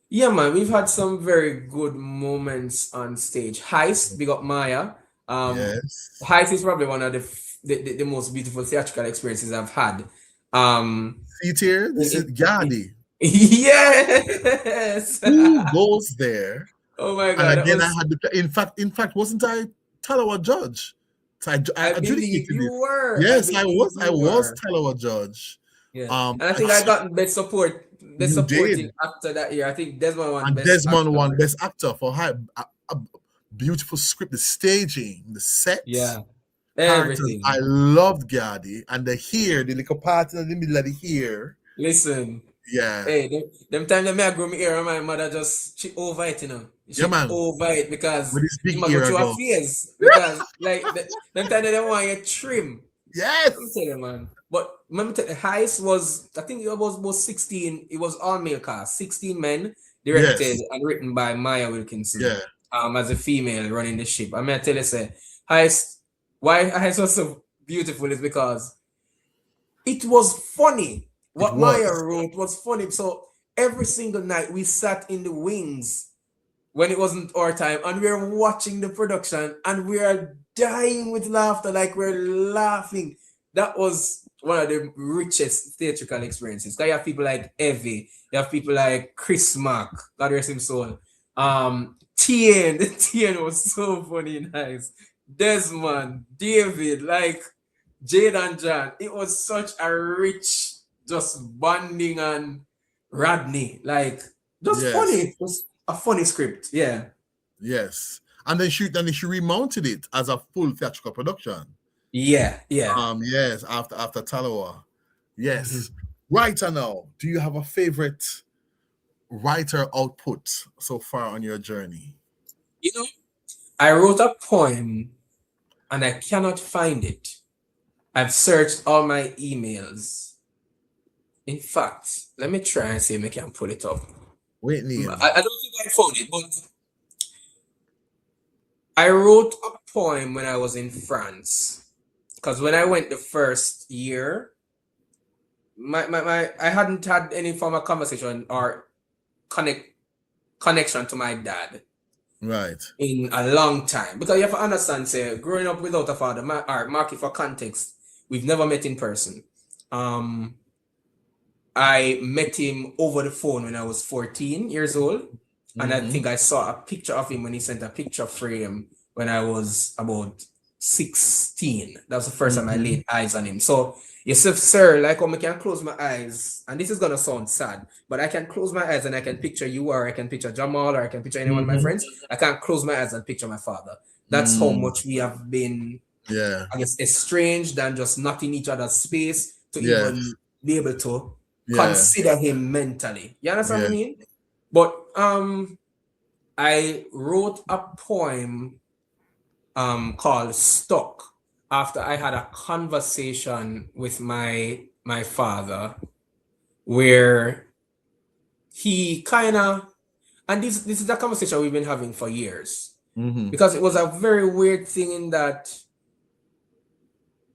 Yeah, man, we've had some very good moments on stage. Heist, big up Maya. Um, yes. Heist is probably one of the most beautiful theatrical experiences I've had. Um, See here, in, this is in, Gandhi. yes. Who goes there? Oh my And God, that again, I was. had in fact, wasn't I Talawa judge? So I I believe adjudicated you it. were. I Yes, I believe was. I you was were. Talawa judge. Yeah, and I I think I got best support, best you supporting did, actor that year. I think Desmond won and best Desmond actor. won Best Actor for a beautiful script, the staging, the sets, Yeah, characters. I everything. loved Gadi and the little part in the middle of the hair. Listen, Yeah, hey, them time that me I grow my hair, and my mother just she over it, yeah, She man. over it because With his you big might go ear through a ago. phase because like them time that they want you trim. Let me Yes, tell you, man. But let me tell you, the highest was I think it was about 16. It was all male cast, 16 men, directed yes, and written by Maya Wilkinson. yeah. As a female running the ship. I mean, I tell you, say, highest. Why highest was so beautiful is because it was funny. It What Maya was. wrote was funny. So every single night we sat in the wings when it wasn't our time and we are watching the production and we are dying with laughter, like we're laughing. That was one of the richest theatrical experiences. You have people like Evie, you have people like Chris Mark, God rest him soul. Tien, Tien was so funny and nice. Desmond, David, like Jade and John. It was such a rich, just bonding and Rodney, like just Yes, funny. Just a funny script. Yeah. yes. And then she remounted it as a full theatrical production. Yeah. Yeah. Yes, after Talawa. Yes. Mhm. Writer now, do you have a favorite writer output so far on your journey? You know, I wrote a poem and I cannot find it. I've searched all my emails. In fact, let me try and see if I can pull it up. Wait, Neil. I don't think I found it, but I wrote a poem when I was in France. Because when I went the first year, I hadn't had any form of conversation or connect connection to my dad Right. in a long time. Because you have to understand, say, growing up without a father, or market for context, we've never met in person. Um, I met him over the phone when I was 14 years old. And I Mm-hmm. think I saw a picture of him when he sent a picture frame when I was about 16. That was the first time I Mm-hmm. laid eyes on him. So, yes, sir, like I can close my eyes, and this is gonna sound sad, but I can close my eyes and I can picture you, or I can picture Jamal, or I can picture any one of my Mm-hmm. friends. I can't close my eyes and picture my father. That's how Mm. much we have been, Yeah. I guess, estranged and just not in each other's space to Yes. even be able to Yeah. consider him mentally. You understand what Yeah. I mean? But I wrote a poem called Stuck after I had a conversation with my father where he kind of, and this is a conversation we've been having for years, Mm-hmm. because it was a very weird thing in that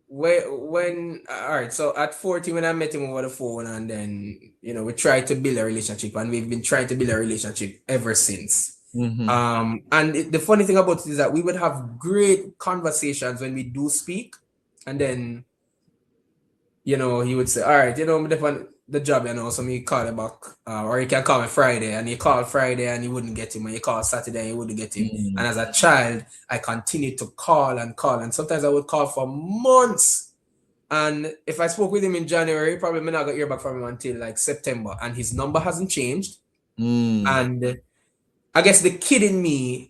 when all right, so at 40 when I met him over the phone, and then we tried to build a relationship, and we've been trying to build a relationship ever since. Mm-hmm. And the funny thing about it is that we would have great conversations when we do speak, and then he would say, all right, I'm on the job, so me call him back, or he can call me Friday, and he called Friday and he wouldn't get him, and he called Saturday and he wouldn't get him. Mm-hmm. And as a child, I continued to call and call, and sometimes I would call for months. And if I spoke with him in January, probably may not get hear back from him until like September, and his number hasn't changed. Mm. And I guess the kid in me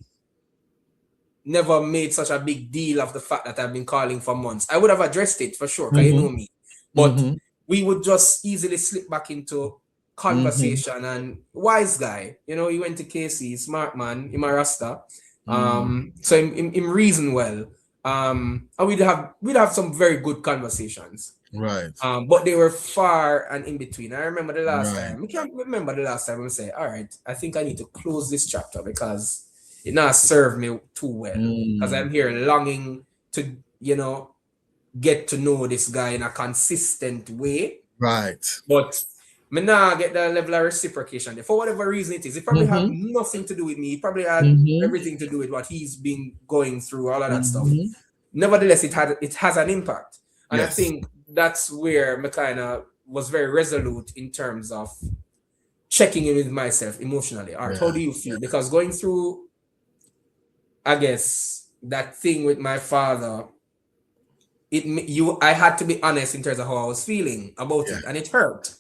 never made such a big deal of the fact that I've been calling for months. I would have addressed it for sure, because you Mm-hmm. know me. But Mm-hmm. we would just easily slip back into Mm-hmm. conversation. And wise guy, he went to KC, smart man, him a Rasta. Mm. So him reason well. And we'd have some very good conversations. Right. But they were far and in between. I remember the last Right. time. I can't remember the last time I say, all right, I think I need to close this chapter because it not served me too well. Because I'm here longing to, get to know this guy in a consistent way. Right. But me now get that level of reciprocation there. For whatever reason it is. It probably have nothing to do with me. It probably had everything to do with what he's been going through, all of that stuff. Nevertheless, it has an impact. And I Yes. think that's where me kind of was very resolute in terms of checking in with myself emotionally. All right, how do you feel? Because going through, I guess, that thing with my father, I had to be honest in terms of how I was feeling about it, and it hurt.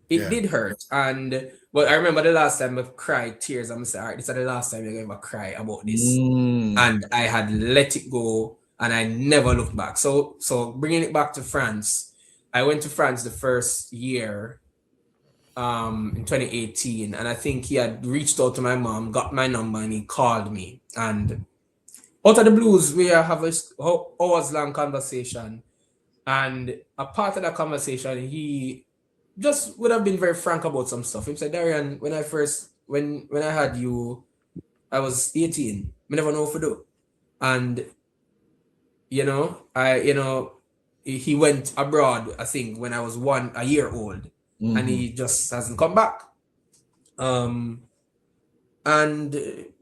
It did hurt. But I remember the last time I cried tears. I'm saying, all right, this is the last time you're going to cry about this. And I had let it go and I never looked back. So bringing it back to France, I went to France the first year in 2018, and I think he had reached out to my mom, got my number, and he called me. And out of the blues, we have a hours-long conversation. And a part of that conversation, he just would have been very frank about some stuff. He said, Darian, when I had you, I was 18. I never know what to do. And he went abroad, I think, when I was a year old, and he just hasn't come back. And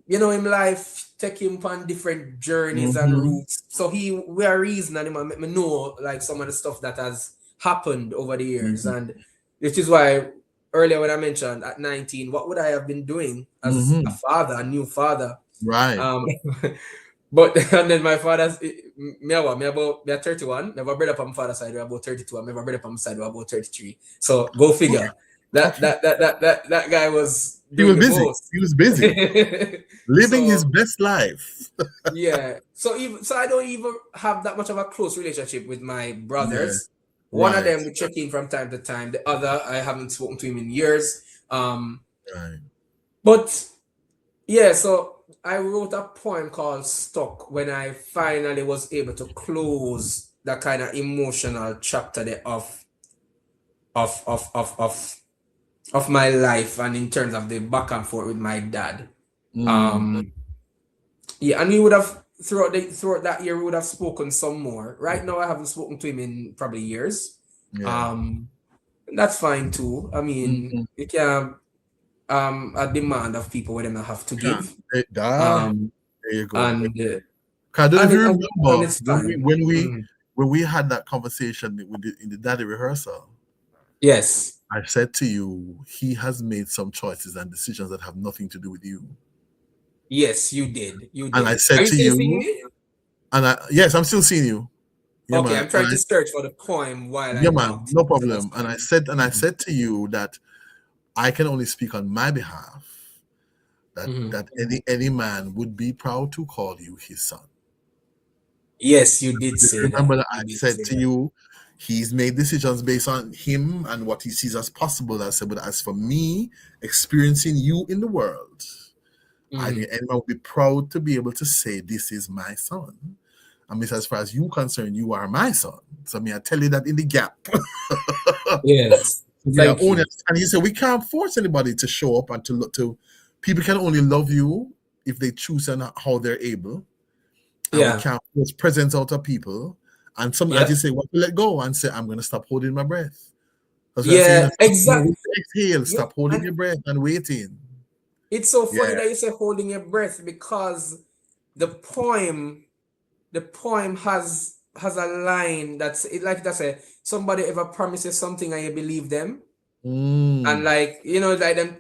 in life, take him on different journeys and routes. So we are reasoning him and me know like some of the stuff that has happened over the years. And which is why earlier when I mentioned at 19, what would I have been doing as a father, a new father? Right. But and then my father's me about 31. Never bred up on my father's side, we're about 32. I never bred up on my side, we're about 33. So go figure. That guy was doing the most. He was busy. Living his best life. Yeah. So I don't even have that much of a close relationship with my brothers. One of them we check in from time to time. The other I haven't spoken to him in years. But yeah, so I wrote a poem called Stuck when I finally was able to close that kind of emotional chapter there of my life, and in terms of the back and forth with my dad. Yeah, and we would have throughout that year we would have spoken some more. Right now I haven't spoken to him in probably years. That's fine too. I mean, it can a demand of people where they have to give. There you go. And I don't know if you remember when we had that conversation in the daddy rehearsal. Yes. I said to you, he has made some choices and decisions that have nothing to do with you. Yes, you did. And I said to you, yes, I'm still seeing you. Yeah, okay, I'm trying to search for the poem while yeah, man, no problem. And I said to you that I can only speak on my behalf. That any man would be proud to call you his son. Yes, you did say that. Remember that I said to you, he's made decisions based on him and what he sees as possible. I said, but as for me, experiencing you in the world, I think anyone would be proud to be able to say, this is my son. I mean, as far as you're concerned, you are my son. So I tell you that in the gap. Yes. Thank you. And he said, we can't force anybody to show up and to look to. People can only love you if they choose and how they're able. And we can't force presence out of people. And some, as you say, what to let go and say, I'm going to stop holding my breath. Exactly. Exhale, stop holding your breath and waiting. It's so funny that you say holding your breath, because the poem has a line that's somebody ever promises something and you believe them, and like them,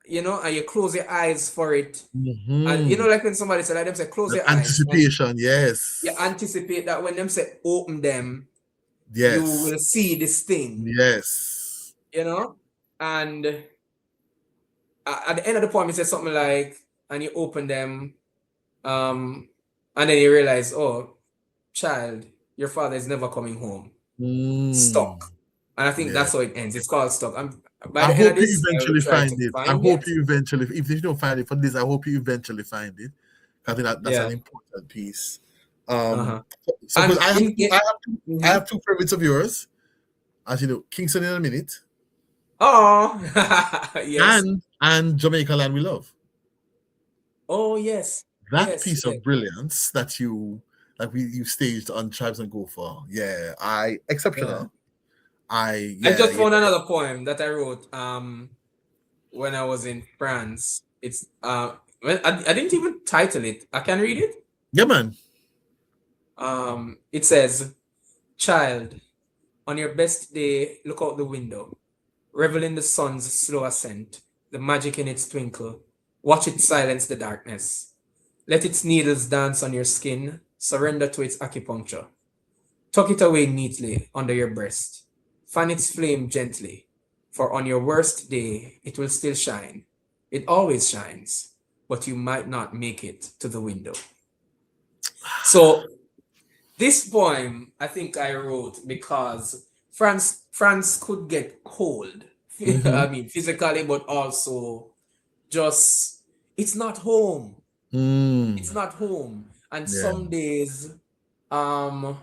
and you close your eyes for it, and like when somebody said, like them say close your eyes. Anticipation, yes. You anticipate that when them say open them, yes, you will see this thing. Yes. And at the end of the poem, it says something like, and you open them, and then you realize, oh, child, your father is never coming home. Stuck. And I think that's how it ends. It's called Stuck. I hope you eventually find it. I hope you eventually, if you don't find it for this, I hope you eventually find it. I think that's an important piece. So I have two favorites of yours. as you know, Kingston in a Minute, Oh, yes. and Jamaica Land We Love. Oh, yes. That Yes, piece yes. of brilliance that you staged on Tribes and Go For, yeah, I Yeah. exceptional. I I yeah just yeah found another poem that I wrote when I was in France. It's well, I didn't even title it. I can read it. yeah man. It says, "Child, on your best day, look out the window. Revel in the sun's slow ascent, the magic in its twinkle. Watch it silence the darkness. Let its needles dance on your skin. Surrender to its acupuncture. Tuck it away neatly under your breast. Fan its flame gently, for on your worst day it will still shine. It always shines, but you might not make it to the window." So this poem I think I wrote because France could get cold. Mm-hmm. I mean physically, but also just it's not home. It's Mm. not home. And Yeah. some days um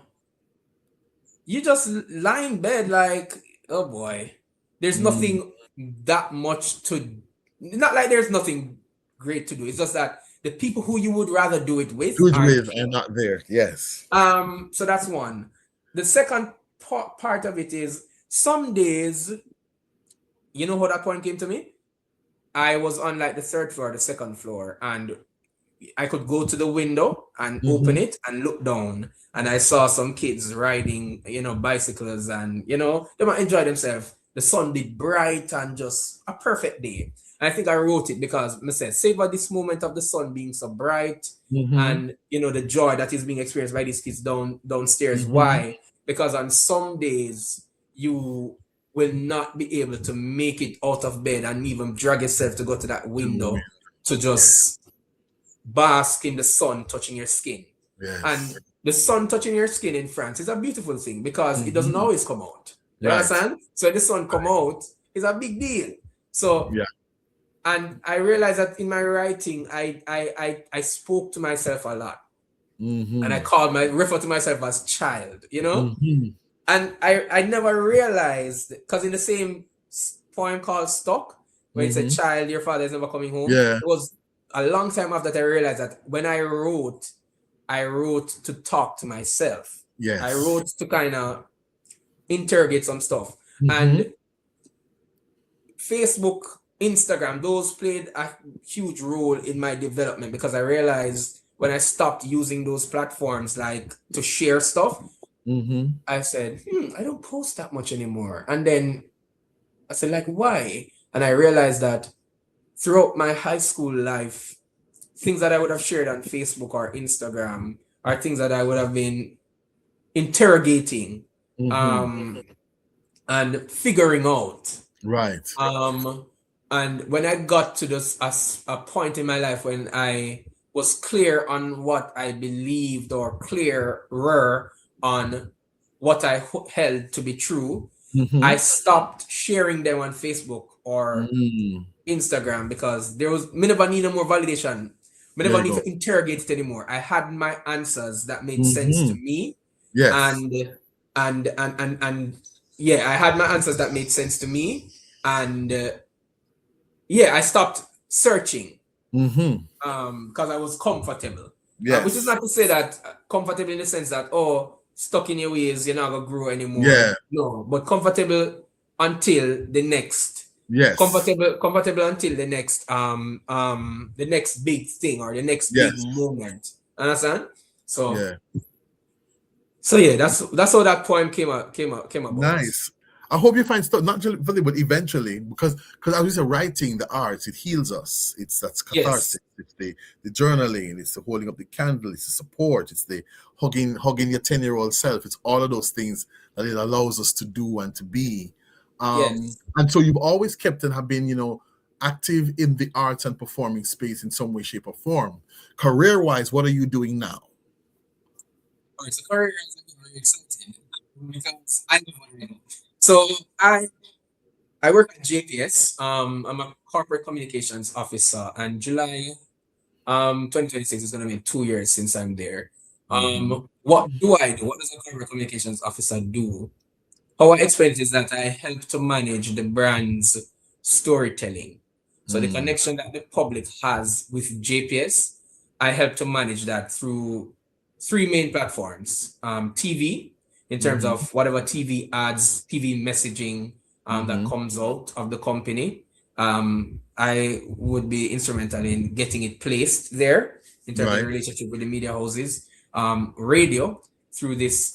you just lie in bed like, oh boy, there's Mm. nothing that much to, not like there's nothing great to do. It's just that the people who you would rather do it with Good aren't with here. and not there. Yes. So that's one. The second part of it is some days, you know how that point came to me? I was on like the third floor, the second floor, and I could go to the window and open Mm-hmm. it and look down, and I saw some kids riding, bicycles, and they might enjoy themselves. The sun did bright and just a perfect day. And I think I wrote it because I said, savor this moment of the sun being so bright, Mm-hmm. and the joy that is being experienced by these kids downstairs. Mm-hmm. Why? Because on some days you will not be able to make it out of bed and even drag yourself to go to that To window to yeah. just bask in the sun touching your skin. Yes. And the sun touching your skin in France is a beautiful thing because it doesn't Mm-hmm. always come out. You Right. understand? So when the sun come out, it's a big deal. So, Yeah. and I realized that in my writing, I spoke to myself a lot. And I Mm-hmm. refer to myself as child. Mm-hmm. And I never realized, because in the same poem called Stuck, where it said, Mm-hmm. "Child, your father is never coming home," Yeah. it was a long time after that I realized that when I wrote to talk to myself. I Yes. wrote to kind of interrogate some stuff. Mm-hmm. And Facebook, Instagram, those played a huge role in my development because I realized when I stopped using those platforms like to share stuff, Mm-hmm. I said, I don't post that much anymore. And then I said, like, why? And I realized that throughout my high school life, things that I would have shared on Facebook or Instagram are things that I would have been interrogating Mm-hmm. um, and figuring out. Right. Um, and when I got to this a point in my life when I was clear on what I believed or clearer on what I held to be true, I Mm-hmm. stopped sharing them on Facebook or Mm. Instagram because there was me never need no more validation. Me There never you need go. to interrogate it anymore. I had my answers that made sense to Mm-hmm. me, Yes. and and yeah, I had my answers that made sense to me, and yeah, I stopped searching Mm-hmm. because I was comfortable. Which is Yes. not to say that comfortable in the sense that, oh, stuck in your ways, you're not gonna grow anymore. Yeah. No, but comfortable until the next, Yes. comfortable until the next big thing or the next big Yes. moment. Understand? So Yeah. so yeah, that's how that poem came about. Nice. I hope you find stuff not just really, but eventually, because I was writing the arts, it heals us. It's that's Yes, catharsis. It's the journaling. It's the holding up the candle. It's the support. It's the hugging your 10-year-old self. It's all of those things that it allows us to do and to be. yes. And so you've always kept and have been, active in the arts and performing space in some way, shape, or form. Career wise, what are you doing now? All right, so career is very exciting because I love what I do. So I work at JPS. I'm a corporate communications officer, and July 2026 is gonna be 2 years since I'm there. Mm-hmm. What do I do? What does a corporate communications officer do? how I explain it is that I help to manage the brand's storytelling. So the Mm. connection that the public has with JPS, I help to manage that through three main platforms. TV, in terms Mm-hmm. of whatever TV ads, TV messaging that Mm-hmm. comes out of the company. I would be instrumental in getting it placed there in terms of the Right. relationship with the media houses. Radio, through this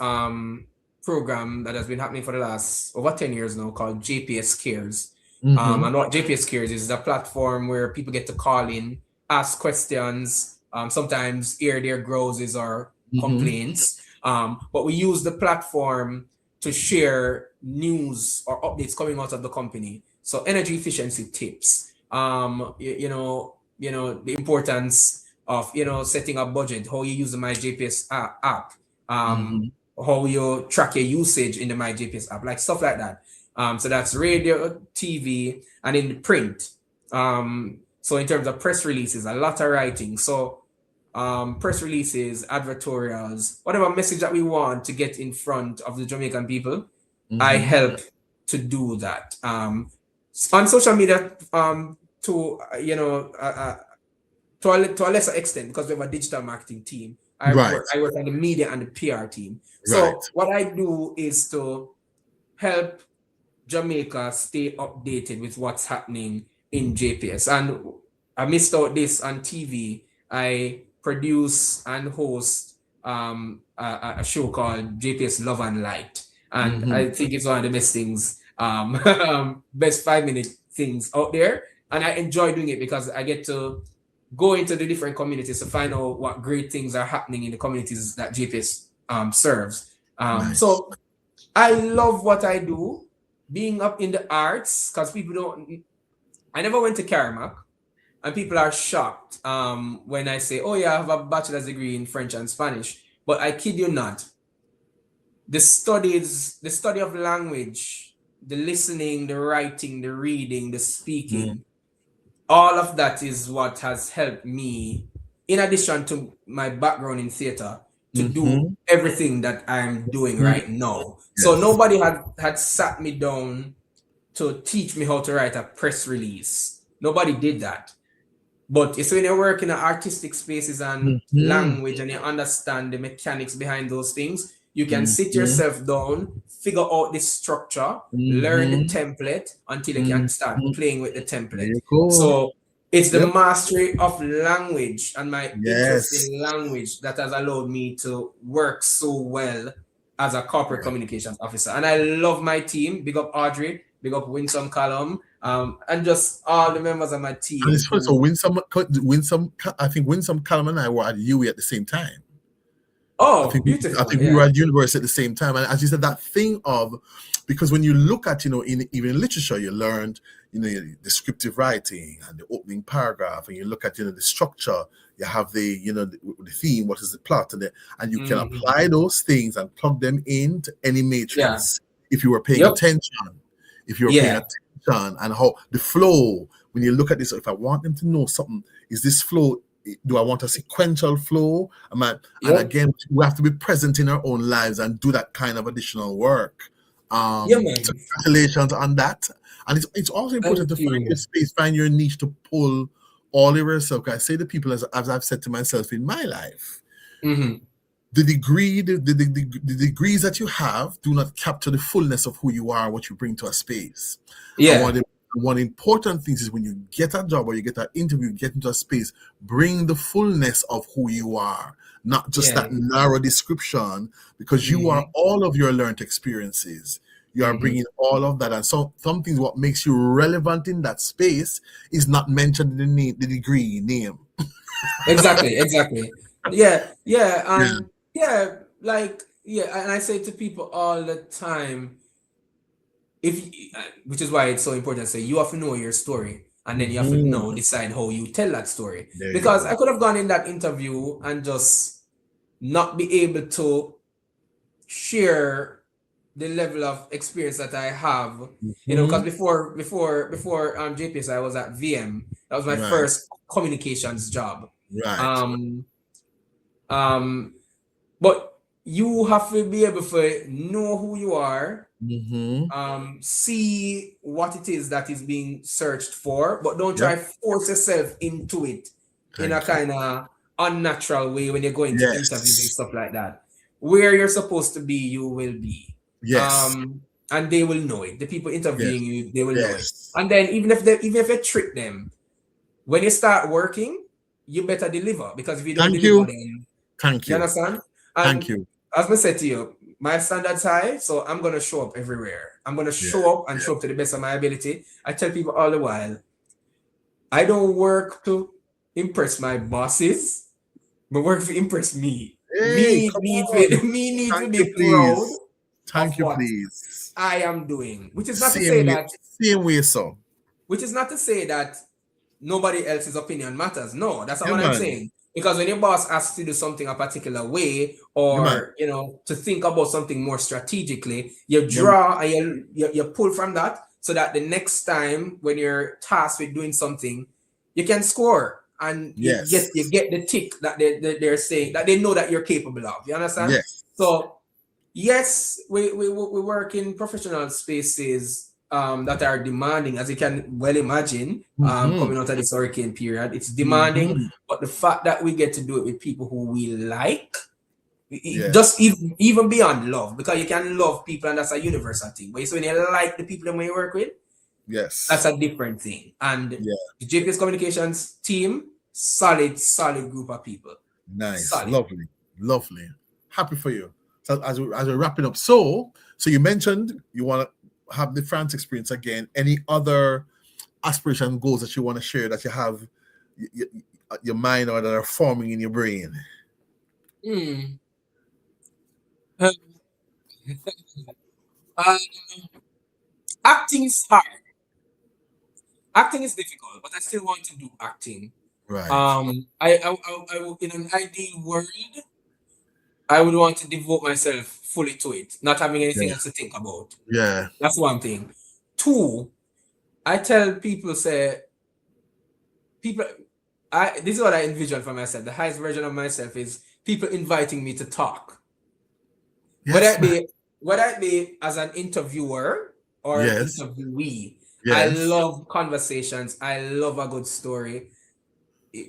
program that has been happening for the last over 10 years now, called JPS Cares. Mm-hmm. And what JPS Cares is a platform where people get to call in, ask questions, sometimes air their grouses or Mm-hmm. complaints. But we use the platform to share news or updates coming out of the company. So energy efficiency tips, the importance of setting a budget, how you use the My GPS app, Mm-hmm. how you track your usage in the My GPS app, like stuff like that. So that's radio, TV, and in print. So in terms of press releases, a lot of writing. So press releases, advertorials, whatever message that we want to get in front of the Jamaican people, I Mm-hmm. help to do that. On social media, to to a lesser extent, because we have a digital marketing team. Right. I work on the media and the PR team. Right. So what I do is to help Jamaica stay updated with what's happening in JPS. And I missed out this on TV. I produce and host a show called JPS Love and Light. And Mm-hmm. I think it's one of the best things, best 5 minute things out there. And I enjoy doing it because I get to go into the different communities to find out what great things are happening in the communities that JPS serves. Nice. So I love what I do, being up in the arts, because people don't. I never went to Karamak, and people are shocked when I say, "Oh yeah, I have a bachelor's degree in French and Spanish." But I kid you not, the study of language, the listening, the writing, the reading, the speaking, all of that is what has helped me, in addition to my background in theater, to do Mm-hmm. everything that I'm doing Mm. right now. So Yes. nobody had sat me down to teach me how to write a press release. Nobody did that. But it's when you work in artistic spaces and Mm-hmm. language and you understand the mechanics behind those things, you can sit Mm-hmm. yourself down, figure out the structure, learn the Mm-hmm. template until you can start Mm-hmm. playing with the There template. you go. So it's the Yep. mastery of language and my interest Yes. in language that has allowed me to work so well as a corporate Right. communications officer. And I love my team. Big up Audrey, big up Winsome Callum, and just all the members of my And team it's funny. So who. I think Winsome Callum and I were at UE at the same time. I Oh, think I beautiful. think we were Yeah. at university at the same time. And as you said, that thing of, because when you look at, even in literature, you learned, descriptive writing and the opening paragraph, and you look at, the structure, you have the theme, what is the plot, and you can Mhm. apply those things and plug them into any Yeah. matrix if you were paying Yep. attention. If you're paying Yeah. attention, and how the flow, when you look at this, if I want them to know something, is this flow, do I want a sequential flow? And Yep. again, we have to be present in our own lives and do that kind of additional work. Yeah, So man. congratulations on that. And it's also important to Thank find your you. space, find your niche to pull all of yourself. I say to people, as I've said to myself in my life, Hmm. the degrees that you have do not capture the fullness of who you are, what you bring to a space. And Yeah. one of the important things is when you get a job or you get an interview, get into a space, bring the fullness of who you are, not just Yeah. that narrow description, because you are Hmm. all of your learned experiences. You are Hmm. bringing all of that. And so some things, what makes you relevant in that space is not mentioned in the degree name. Exactly. Exactly. Yeah. Yeah. Yeah. And yeah, like, yeah. And I say to people all the time, which is why it's so important to say you have to know your story and then you have to Mhm. know, decide how you tell that story. There you Because go. I could have gone in that interview and just not be able to share the level of experience that I have, because Mhm. before JPS, I was at VM. That was my Right. first communications job. Right. Um, um, but you have to be able to know who you are, Mm-hmm. see what it is that is being searched for, but don't Yep. try force yourself into it in a Thank you. kind of unnatural way when you're going to interviews and Yes. stuff like that. Where you're supposed to be, you will be. Yes. And they will know it. The people Yes. interviewing you, they will know it. Yes. And then even if you trick them, when you start working, you better deliver, because if you don't Thank deliver, you. then Thank you you. understand? Thank And you. as I said to you, my standards high, so I'm gonna show up everywhere. I'm gonna Yeah. show up and show up to the best of my ability. I tell people all the while, I don't work to impress my bosses, but work to impress me. Hey, Me come need on. to, me need to Thank you, be proud please. of Thank you, what please. I am doing. Same way. Same way, so. Which is not to say that nobody else's opinion matters. No, that's not Yeah, what I'm man. saying. Because when your boss asks you to do something a particular way, Yeah, man. or to think about something more strategically, you Yeah, man. draw and you pull from that, so that the next time when you're tasked with doing something, you can score and you Yes. get the tick that they're saying, that they know that you're capable of. You understand? Yes. So yes, we work in professional spaces that are demanding, as you can well imagine, Mm-hmm. coming out of this hurricane period. It's demanding, Mm-hmm. but the fact that we get to do it with people who we like, just Yes. even beyond love, because you can love people and that's a universal thing. But it's when you like the people that you work with, that's Yes. a different thing. And Yeah. the JPS Communications team, solid group of people. Nice. Solid. Lovely. Lovely. Happy for you. So as we're wrapping up, so you mentioned you want to have the France experience again. Any other aspiration goals that you want to share that you have your mind or that are forming in your brain? Hmm. Um, acting is hard. Acting is difficult, but I still want to do acting. Right. In an ideal world, I would want to devote myself fully to it, not having anything Yeah. else to think about. Yeah. That's one thing. Two, I tell people, say, people, this is what I envision for myself. The highest version of myself is people inviting me to talk. Whether Yes, it man. be whether it be as an interviewer or an Yes. interviewee. I Yes. love conversations. I love a good story.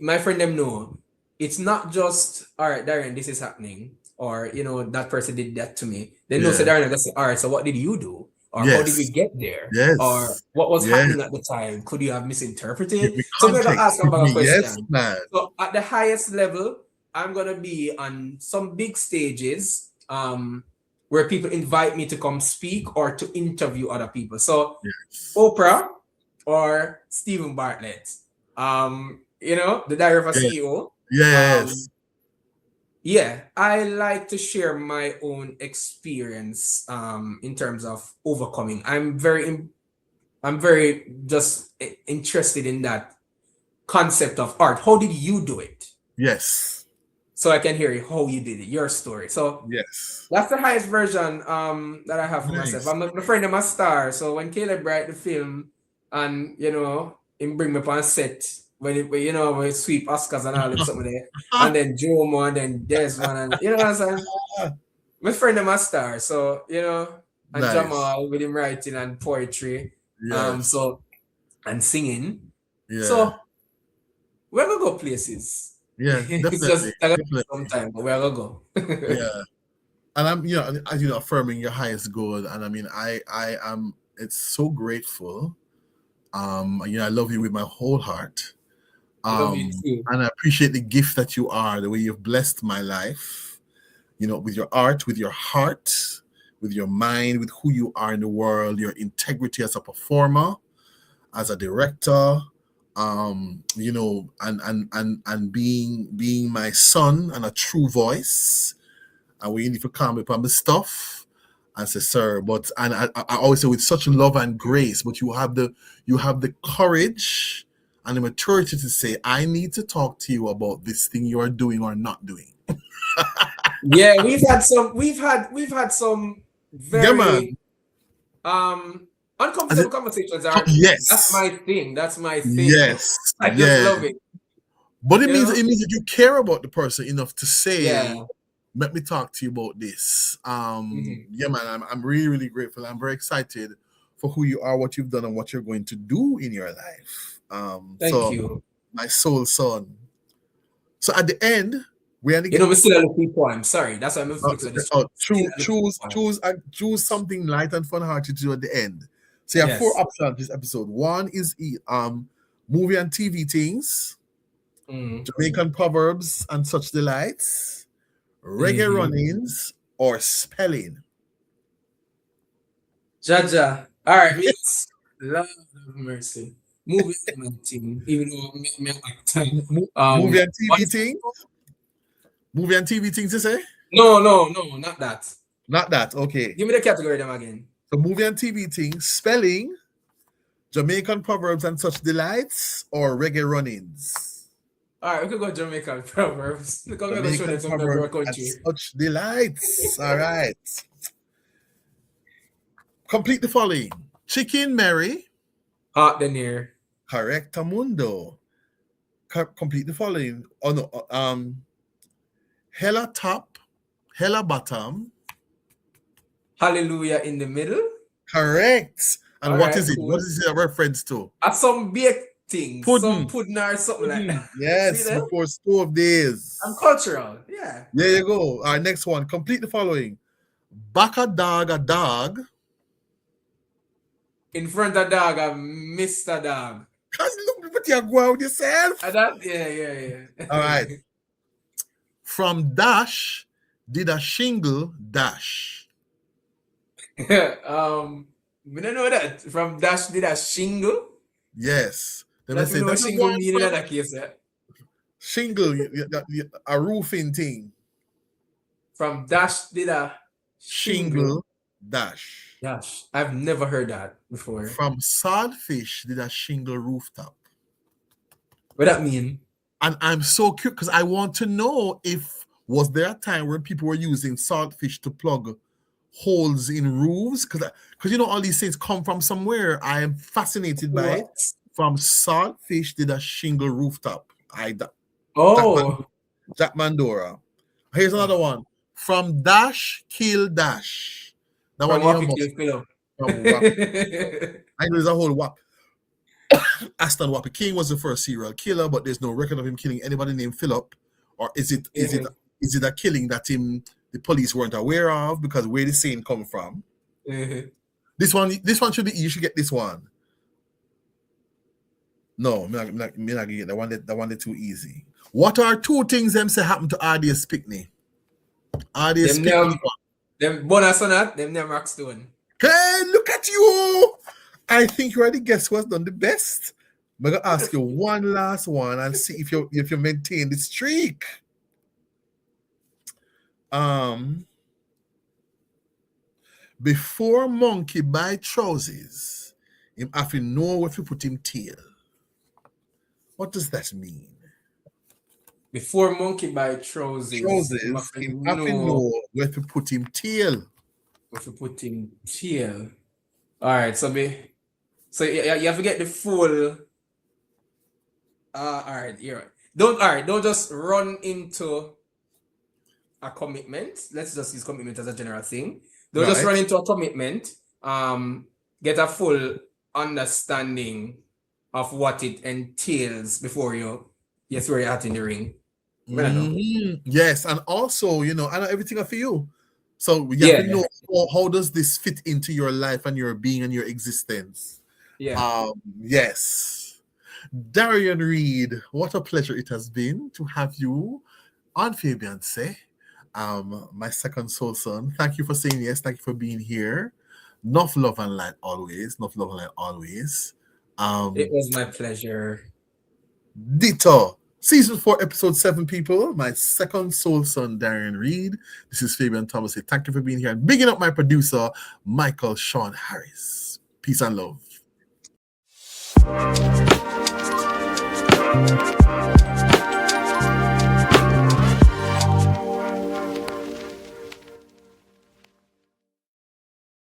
My friend them know it's not just, all right, Darian, this is happening, or that person did that to me. They know, say, Yeah. Darian, I say, all right, so what did you do, or how did we Yes. get there, or Yes. what was Yes. happening at the time? Could you have Give misinterpreted? me So we're gonna context. ask Give about a me yes, question. man. So at the highest level, I'm gonna be on some big stages, where people invite me to come speak or to interview other people. So Yes. Oprah or Stephen Bartlett. The Diary of a Yes. CEO. Yes. Um, yeah, I like to share my own experience in terms of overcoming. I'm very just interested in that concept of art. How did you do it? Yes. So I can hear how you did it, your story. So Yes. that's the highest version that I have for myself. Nice. I'm a friend of my star. So when Caleb write the film and him bring me up on set when we sweep Oscars and all them something there. And then Jomo and then Desmond and you know what I'm saying? My friend of my star. So, and Nice. Jamal with him writing and poetry. Yes. So and singing. Yeah. So we're gonna go places. Yeah. It's Definitely. just like some Definitely. time, but we're gonna go. Yeah. And I'm, as you know, affirming your highest goal. And I mean, I am. It's so grateful. I love you with my whole heart. Love you too. And I appreciate the gift that you are, the way you've blessed my life. With your art, with your heart, with your mind, with who you are in the world, your integrity as a performer, as a director, and being my son and a true voice. And we need to calm me upon the stuff and say, sir, but and I always say with such love and grace, but you have the courage and the maturity to say, I need to talk to you about this thing you are doing or not doing. Yeah, we've had some Yeah, very man. As uncomfortable it, conversations. That's yes, my thing. That's my thing. yes, I just yeah. love it. But it You means know? it means that you care about the person enough to say, Yeah. let me talk to you about this. Mhm. Yeah, man, I'm really, really grateful. I'm very excited for who you are, what you've done, and what you're going to do in your life. Thank So you. my soul son. So at the end, we only You know, get we still at the poem. Sorry, that's why I'm uh, look at this. Still at the poem. choose something light and fun hearted to do at the end. So you have four Yes. options this episode. One is movie and TV things, Mm. Jamaican proverbs and such delights, reggae Mm-hmm. run-ins, or spelling. Jaja. All right, means love have mercy. Movie element team, even though me act time. Movie and What TV is it thing? called? Movie and TV things, you say? No, not that. Not that. Okay. Give me the category them again. So movie and TV things, spelling, Jamaican proverbs and such delights, or reggae run-ins. All right, we could go Jamaican proverbs. Look, I'm gonna show them Jamaican some of our proverbs and country. such delights. All right. Complete the following. Chicken Mary, Hot the near. correcto mundo. Complete the following. Oh no, hella top, hella bottom. Hallelujah in the middle. Correct. And All what right, is it? What cool. is it a reference to? Some baked things, some Pudding. pudding or something like that. See Yes, them? before stove days. I'm cultural. Yeah. There you go. All right, next one. Complete the following. Back a dog. In front of dog, I'm Mr. Dog. Cause look what you're going with yourself. That? Yeah. All right. From dash did a shingle dash. We don't know that. From Dash did a shingle. Yes. Then they That we say know what that's a shingle one mean in from that case. shingle, a roofing thing. From Dash did a shingle. Shingle dash. Dash. I've never heard that before. From saltfish did a shingle rooftop. What that mean? And I'm so curious because I want to know if was there a time when people were using saltfish to plug holes in roofs? Because you know all these things come from somewhere. I am fascinated by it. What? From saltfish did a shingle rooftop. Oh. Jack Mandora. Here's another one. From dash kill dash. That From one Wappy must Kill Pillow. from Wap. I know there's a whole Wap. Aston Wappy King was the first serial killer, but there's no record of him killing anybody named Philip. Or is it a killing that the police weren't aware of because where the scene come from? This one should be you should get this one. No, I'm not gonna get that one. That one is too easy. What are two things them say happen to RDS Pickney? RDS Pickney. Them bonus on that, them never rock stone. Hey, look at you! I think you are the guest who has done the best. I'm gonna ask you one last one and see if you maintain the streak. Before monkey buy trousers, him have to know where to put him tail. What does that mean? Before monkey buy trousers, Him have to know where to put him tail. Where to put him tail. All right, so you have to get the full. All right, you're right. Don't just run into a commitment. Let's just use commitment as a general thing. Don't just run into a commitment. Get a full understanding of what it entails before you throw your hat in the ring. Yes, and also, I know everything for you. So you have to know how does this fit into your life and your being and your existence. Yeah. Yes. Darian Reid, what a pleasure it has been to have you on Fabian Seh, my second soul son. Thank you for saying yes. Thank you for being here. Enough love and light always. Enough love and light always. It was my pleasure. Ditto. Season 4, episode 7, people. My second soul son, Darian Reid. This is Fabian Thomas. Thank you for being here. And bigging up my producer, Michael Sean Harris. Peace and love.